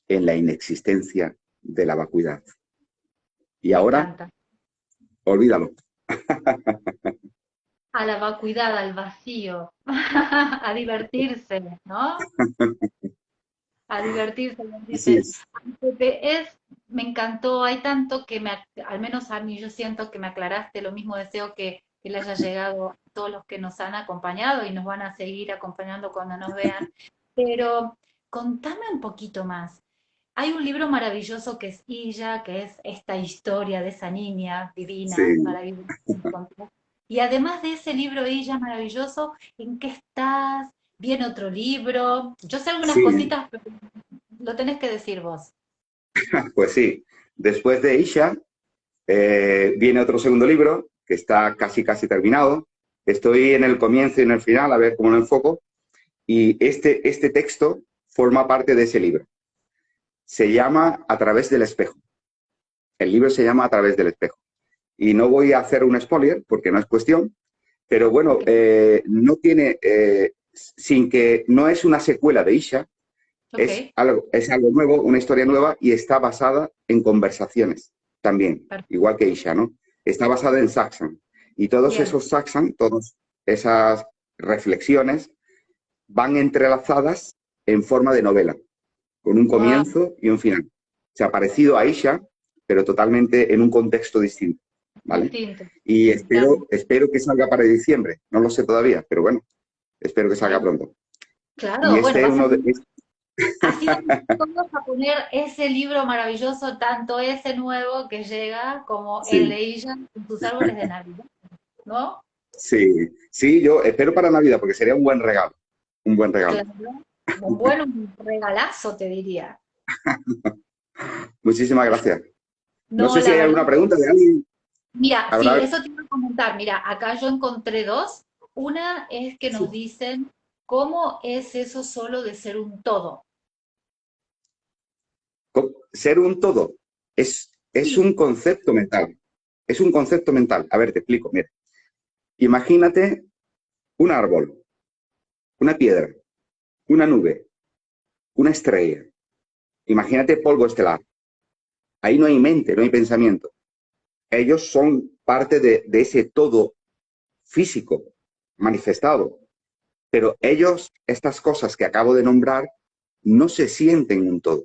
en la inexistencia de la vacuidad. Y Me ahora, encanta. olvídalo. A la vacuidad, al vacío, a divertirse, ¿no? A divertirse, a Así divertirse. es. Me encantó, hay tanto que al menos a mí yo siento que me aclaraste, lo mismo deseo que le haya llegado a todos los que nos han acompañado y nos van a seguir acompañando cuando nos vean. Pero contame un poquito más. Hay un libro maravilloso que es Illa, que es esta historia de esa niña divina, Sí, maravillosa. Y además de ese libro Illa maravilloso, ¿en qué estás? ¿Viene otro libro? Yo sé algunas sí, cositas, pero lo tenés que decir vos. pues sí. Después de Isha, viene otro segundo libro que está casi, casi terminado. Estoy en el comienzo y en el final, a ver cómo lo enfoco. Y este texto forma parte de ese libro. Se llama A través del espejo. El libro se llama A través del espejo. Y no voy a hacer un spoiler porque no es cuestión, pero bueno, Ok, no tiene, sin que no es una secuela de Isha, ok, es algo nuevo, una historia nueva y está basada en conversaciones también, igual que Isha, ¿no? Está basada en Saxon. Y todos bien, esos Saxon, todas esas reflexiones van entrelazadas en forma de novela, con un wow, comienzo y un final. Se ha parecido a Isha, pero totalmente en un contexto distinto, ¿vale? distinto. Y Claro, espero que salga para diciembre. No lo sé todavía, pero bueno, espero que salga ay, pronto. Y claro, bueno, este es uno de... así vamos todos a poner ese libro maravilloso, tanto ese nuevo que llega como el Sí, de ella en tus árboles de Navidad, ¿no? sí, sí, yo espero para Navidad porque sería un buen regalo. Un buen regalo. Claro, bueno, un regalazo te diría. Muchísimas gracias. No No, sé si la hay verdad. alguna pregunta de alguien. Mira, sí, Habrá. eso te iba a comentar. Mira, acá yo encontré dos. Una es que nos Sí. dicen cómo es eso solo de ser un todo. Ser un todo es Sí, un concepto mental. Es un concepto mental. A ver, te explico. Mira, imagínate un árbol, una piedra, una nube, una estrella. Imagínate polvo estelar. Ahí no hay mente, no hay pensamiento. Ellos son parte de ese todo físico manifestado. Pero ellos, estas cosas que acabo de nombrar, no se sienten un todo,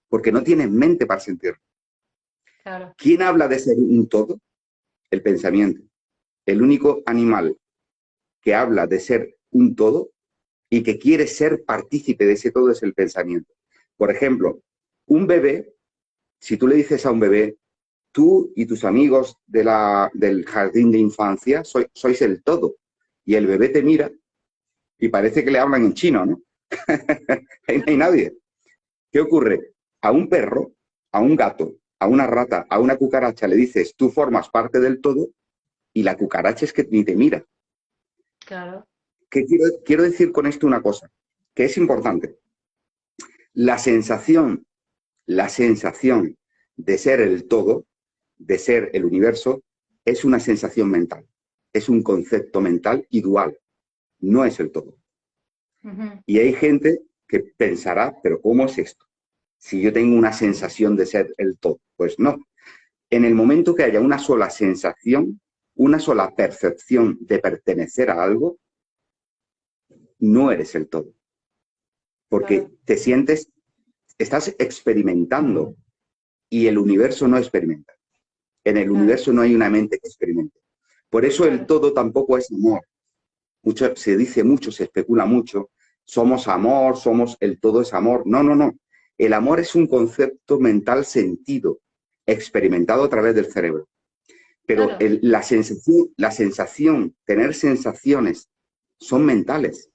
porque no tienen mente para sentirlo. claro, ¿Quién habla de ser un todo? El pensamiento. El único animal que habla de ser un todo y que quiere ser partícipe de ese todo es el pensamiento. Por ejemplo, un bebé, si tú le dices a un bebé, tú y tus amigos del jardín de infancia sois el todo. Y el bebé te mira y parece que le hablan en chino, ¿no? Ahí no hay nadie. ¿Qué ocurre? A un perro, a un gato, a una rata, a una cucaracha le dices, tú formas parte del todo, y la cucaracha es que ni te mira. Claro, ¿Qué quiero decir con esto una cosa? Que es importante. La sensación de ser el todo, de ser el universo, es una sensación mental. Es un concepto mental y dual. No es el todo. ujú, Y hay gente que pensará, pero ¿cómo es esto? Si yo tengo una sensación de ser el todo. Pues no. En el momento que haya una sola sensación, una sola percepción de pertenecer a algo, no eres el todo. Porque claro, te sientes, estás experimentando y el universo no experimenta. En el claro, universo no hay una mente que experimente. Por eso el claro, todo tampoco es amor. Mucho, se dice mucho, se especula mucho, somos amor, somos el todo es amor. No, no, no. El amor es un concepto mental sentido, experimentado a través del cerebro. Pero claro, la sensación, tener sensaciones, son mentales.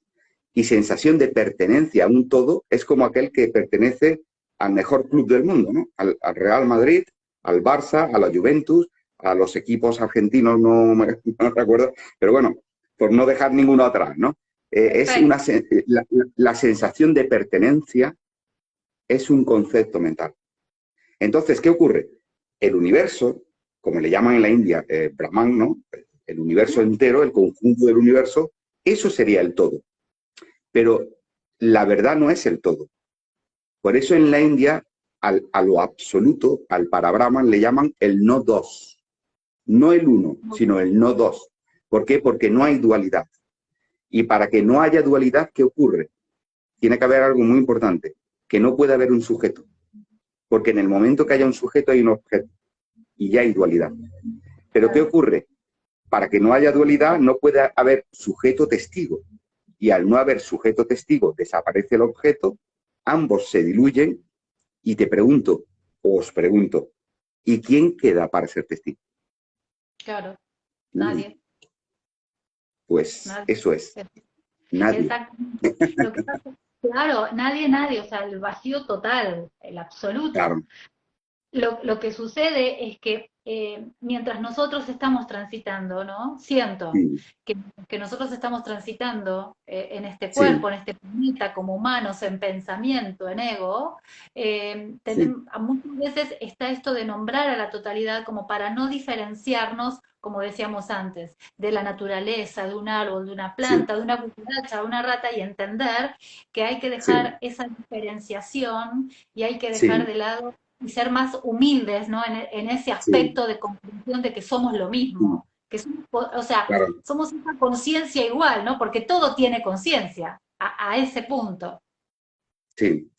Y sensación de pertenencia a un todo es como aquel que pertenece al mejor club del mundo, ¿no? Al Real Madrid, al Barça, a la Juventus, a los equipos argentinos, no recuerdo, pero bueno, por no dejar ninguno atrás, ¿no? Es perfecto. una, la sensación de pertenencia es un concepto mental. Entonces, ¿qué ocurre? El universo, como le llaman en la India, Brahman, ¿no? El universo Ujú, entero, el conjunto del universo, eso sería el todo. Pero la verdad no es el todo. Por eso en la India, a lo absoluto, al Parabrahman, le llaman el no dos. No el uno, sino el no dos. ¿Por qué? Porque no hay dualidad. Y para que no haya dualidad, ¿qué ocurre? Tiene que haber algo muy importante, que no puede haber un sujeto. Porque en el momento que haya un sujeto hay un objeto y ya hay dualidad. Pero ¿qué claro, ocurre? Para que no haya dualidad no puede haber sujeto testigo. Y al no haber sujeto testigo, desaparece el objeto, ambos se diluyen y te pregunto, o os pregunto, ¿y quién queda para ser testigo? claro, Nadie. nadie, Pues nadie. eso es, nadie. Exactamente. Lo que pasa, claro, nadie, o sea, el vacío total, el absoluto. Claro. Lo que sucede es que mientras nosotros estamos transitando, ¿no? Siento Sí, que, que nosotros estamos transitando en este cuerpo, sí, en este planeta, como humanos, en pensamiento, en ego, sí, muchas veces está esto de nombrar a la totalidad como para no diferenciarnos, como decíamos antes, de la naturaleza, de un árbol, de una sí, planta, de una cucaracha, de una rata, y entender que hay que dejar sí, esa diferenciación y hay que dejar sí, de lado y ser más humildes, ¿no? En ese sí, aspecto de comprensión de que somos lo sí, mismo, que somos, o sea, claro, somos una conciencia igual, ¿no? Porque todo tiene conciencia a ese punto. sí.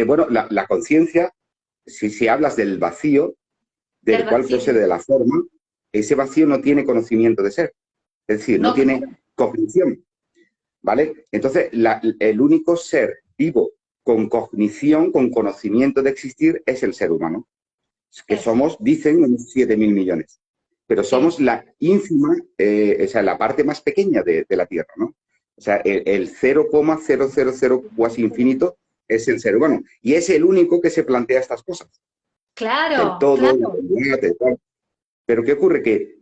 Bueno, la conciencia, si hablas del vacío, Del del cual vacío. procede la forma, ese vacío no tiene conocimiento de ser, es decir, no No, claro, tiene cognición, ¿vale? Entonces, el único ser vivo con cognición, con conocimiento de existir, es el ser humano, que eso, somos, dicen, unos 7.000 millones, pero somos sí, la ínfima, o sea, la parte más pequeña de la Tierra, ¿no? O sea, el 0,000 cuasi infinito es el ser humano, y es el único que se plantea estas cosas, del claro, todo, claro, del tal. Pero ¿qué ocurre? Que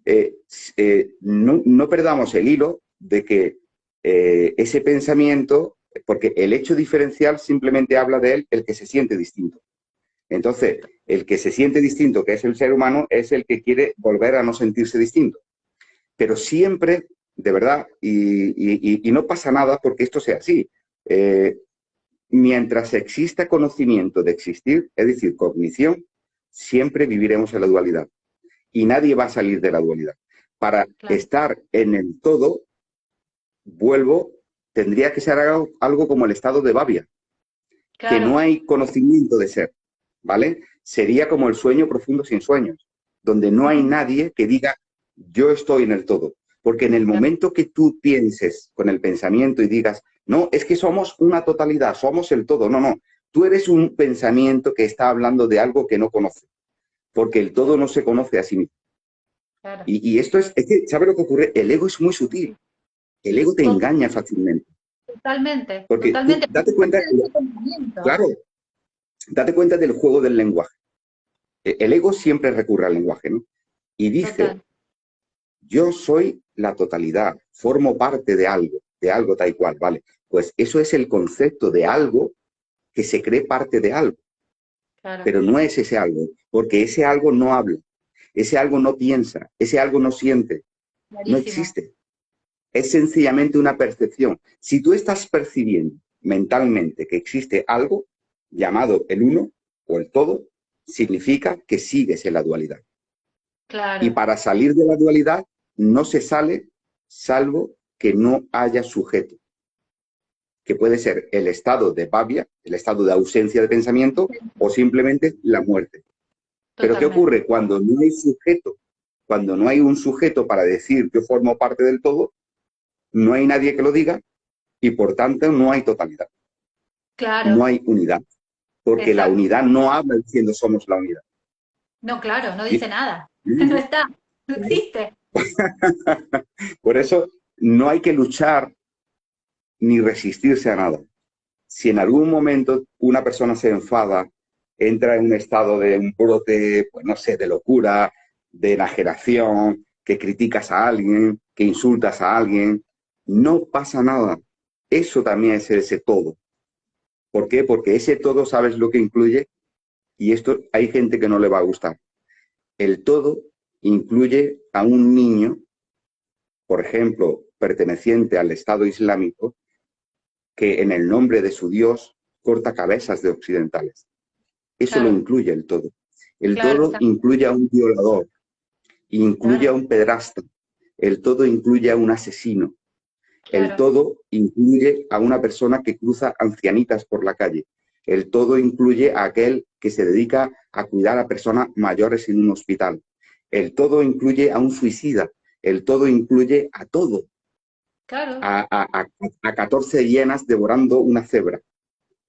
no perdamos el hilo de que ese pensamiento, porque el hecho diferencial simplemente habla de él, el que se siente distinto. Entonces, el que se siente distinto, que es el ser humano, es el que quiere volver a no sentirse distinto. Pero siempre, de verdad, y no pasa nada porque esto sea así. Eh, Mientras exista conocimiento de existir, es decir, cognición, siempre viviremos en la dualidad y nadie va a salir de la dualidad. Para claro, estar en el todo, vuelvo, tendría que ser algo como el estado de Babia, que no claro, hay conocimiento de ser, ¿vale? Sería como el sueño profundo sin sueños, donde no hay ujú, nadie que diga, yo estoy en el todo. Porque en el claro, momento que tú pienses con el pensamiento y digas, no, es que somos una totalidad, somos el todo, no, no, tú eres un pensamiento que está hablando de algo que no conoce. porque el todo no se conoce a sí mismo. claro. Y esto es que, ¿sabe lo que ocurre? El ego es muy sutil, el ego te To- engaña fácilmente, Totalmente, porque tú totalmente. date cuenta, Ese pensamiento. claro, date cuenta del juego del lenguaje. El ego siempre recurre al lenguaje, ¿no? Y dice, Total, yo soy la totalidad, formo parte de algo tal cual, ¿vale? Pues eso es el concepto de algo que se cree parte de algo, claro. pero no es ese algo, porque ese algo no habla, ese algo no piensa, ese algo no siente, no Clarísimo. existe. Es sencillamente una percepción. Si tú estás percibiendo mentalmente que existe algo llamado el uno o el todo, significa que sigues en la dualidad. Y Claro, para salir de la dualidad no se sale salvo que no haya sujeto, que puede ser el estado de babia, el estado de ausencia de pensamiento o simplemente la muerte. Pero ¿qué totalmente. ocurre cuando no hay sujeto? Cuando no hay un sujeto para decir yo formo parte del todo, no hay nadie que lo diga y por tanto no hay totalidad, no Claro, hay unidad, porque la exacto. unidad no habla diciendo somos la unidad. No, claro, no dice Y, nada. No está, no existe. por eso no hay que luchar ni resistirse a nada. Si en algún momento una persona se enfada, entra en un estado de un brote, pues no sé, de locura, de exageración, que criticas a alguien, que insultas a alguien, no pasa nada. Eso también es ese todo. ¿Por qué? Porque ese todo, ¿sabes lo que incluye? Y esto hay gente que no le va a gustar. El todo incluye a un niño, por ejemplo, perteneciente al Estado Islámico, que en el nombre de su Dios corta cabezas de occidentales. Eso lo Claro, incluye el todo. El claro, todo incluye a un violador, incluye a claro, un pedrasta, el todo incluye a un asesino, el claro, todo incluye a una persona que cruza ancianitas por la calle, el todo incluye a aquel que se dedica a cuidar a personas mayores en un hospital, el todo incluye a un suicida, el todo incluye a todo, claro, a 14 hienas devorando una cebra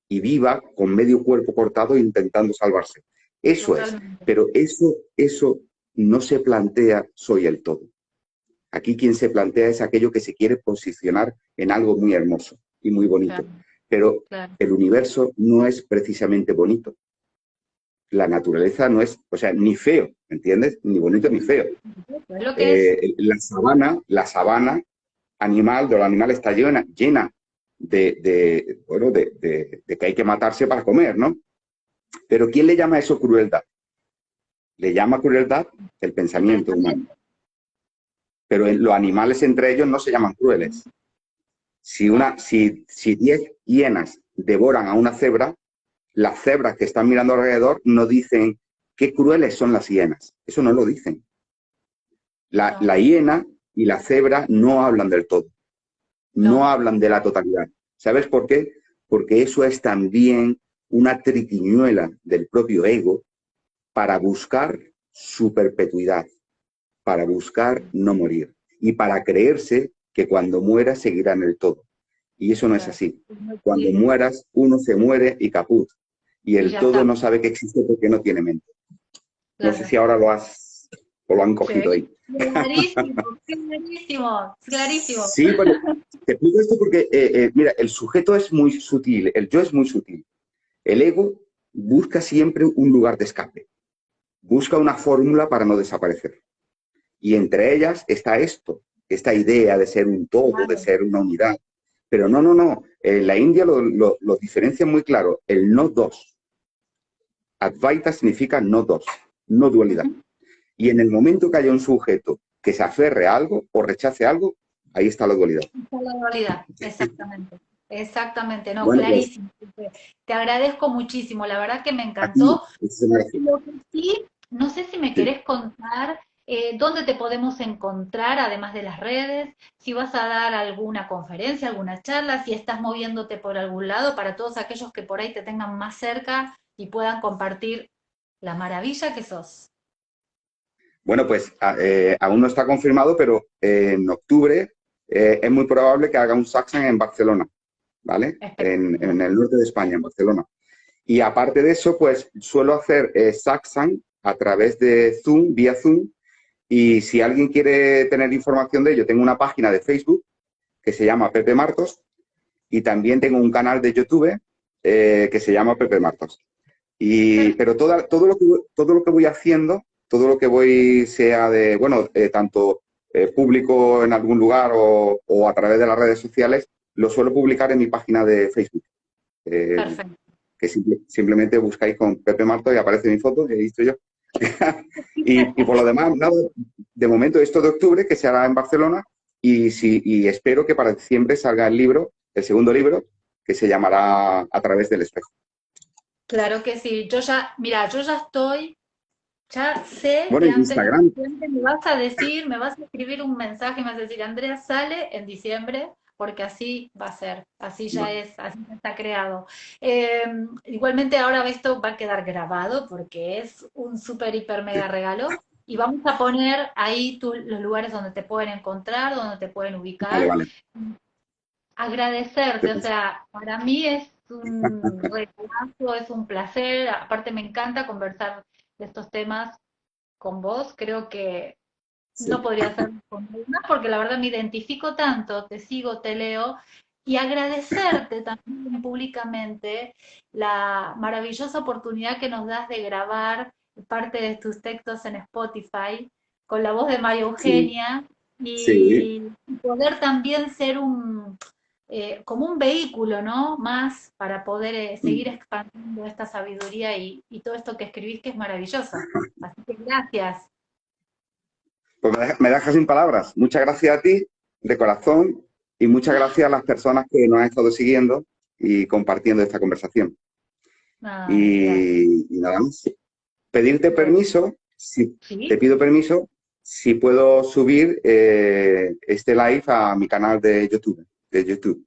y viva con medio cuerpo cortado intentando salvarse. Eso es, totalmente. pero eso no se plantea soy el todo. Aquí quien se plantea es aquello que se quiere posicionar en algo muy hermoso y muy bonito. Claro, Pero claro. el universo no es precisamente bonito. La naturaleza no es, o sea, ni feo, ¿entiendes? Ni bonito ni feo. Es lo que es. La sabana animal, de los animales está llena bueno, de que hay que matarse para comer, ¿no? Pero ¿quién le llama a eso crueldad? Le llama crueldad el El pensamiento humano. pensamiento, Pero los animales entre ellos no se llaman crueles. no, Si 10 hienas devoran a una cebra, las cebras que están mirando alrededor no dicen qué crueles son las hienas. Eso no lo dicen. no, La hiena y la cebra no hablan del todo, no no, hablan de la totalidad. ¿Sabes por qué? Porque eso es también una triquiñuela del propio ego para buscar su perpetuidad, para buscar no morir y para creerse que cuando muera seguirá en el todo. Y eso no es claro. así. No Cuando existe. mueras, uno se muere y caput. Y Y el ya todo está, no sabe que existe porque no tiene mente. No sé claro. si ahora lo has o lo han cogido Sí. ahí. Clarísimo, clarísimo, clarísimo. Sí, pero te explico esto porque, mira, el sujeto es muy sutil, el yo es muy sutil. El ego busca siempre un lugar de escape, busca una fórmula para no desaparecer. Y entre ellas está esto, esta idea de ser un todo, de Claro, ser una unidad. Pero no, no, no. En la India lo diferencia muy claro, el no dos. Advaita significa no dos, no dualidad. ujú. Y en el momento que haya un sujeto que se aferre a algo o rechace algo, ahí está la dualidad. Esa es la dualidad, exactamente. Exactamente, no, Bueno, pues clarísimo. Te agradezco muchísimo, la verdad que me aquí, encantó. muchísimas gracias. Lo que sí, no sé si me Sí. querés contar dónde te podemos encontrar, además de las redes, si vas a dar alguna conferencia, alguna charla, si estás moviéndote por algún lado, para todos aquellos que por ahí te tengan más cerca y puedan compartir la maravilla que sos. Bueno, pues aún no está confirmado, pero en octubre es muy probable que haga un Saxon en Barcelona, ¿vale? Espectacular. En el norte de España, en Barcelona. Y aparte de eso, pues suelo hacer satsang a través de Zoom, vía Zoom, y si alguien quiere tener información de ello, tengo una página de Facebook que se llama Pepe Martos y también tengo un canal de YouTube que se llama Pepe Martos. Pero todo lo que voy haciendo, todo lo que voy, sea de, bueno, tanto público en algún lugar o a través de las redes sociales, lo suelo publicar en mi página de Facebook. Eh, Perfecto. que simplemente buscáis con Pepe Martos y aparece mi foto, que he visto yo. y por lo demás, nada, de momento esto de octubre, que se hará en Barcelona, y espero que para diciembre salga el libro, el segundo libro, que se llamará A través del espejo. Claro que sí. Yo ya, mira, yo ya estoy, ya sé Bueno, que en antes de Instagram, diciembre me vas a decir, me vas a escribir un mensaje, me vas a decir, Andrea sale en diciembre, porque así va a ser, así ya bueno, es, así ya está creado. Eh, Igualmente ahora esto va a quedar grabado porque es un súper, hiper, mega regalo. Y vamos a poner ahí los lugares donde te pueden encontrar, donde te pueden vale, ubicar. vale. Agradecerte, o sea, para mí es un regalazo, es un placer, aparte me encanta conversar de estos temas con vos, creo que no Sí. podría ser con nadie más porque la verdad me identifico tanto, te sigo, te leo, y agradecerte también públicamente la maravillosa oportunidad que nos das de grabar parte de tus textos en Spotify con la voz de María Sí, Eugenia sí. y poder también ser como un vehículo, ¿no? Más para poder seguir expandiendo esta sabiduría y todo esto que escribís que es maravilloso. Así que gracias. Pues me dejas sin palabras. Muchas gracias a ti, de corazón, y muchas gracias a las personas que nos han estado siguiendo y compartiendo esta conversación. Ay, gracias. Y nada más. Pedirte Bueno, permiso, si te sí, pido permiso, si puedo subir este live a mi canal de YouTube, de YouTube.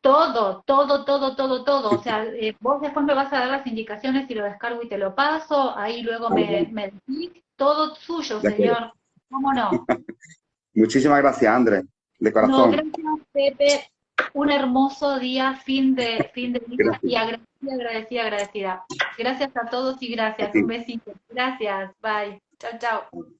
todo, todo, todo, todo, todo. O sea, vos después me vas a dar las indicaciones y lo descargo y te lo paso. Ahí luego Vale, vale. me decís. Todo suyo, De acuerdo. señor. ¿Cómo no? Muchísimas gracias, Andrés, de No, corazón. gracias, Pepe. Un hermoso día, fin de día y Gracias agradecida, agradecida, agradecida. Gracias a todos y a gracias. Un ti. besito. Gracias. Bye. Chao, chao.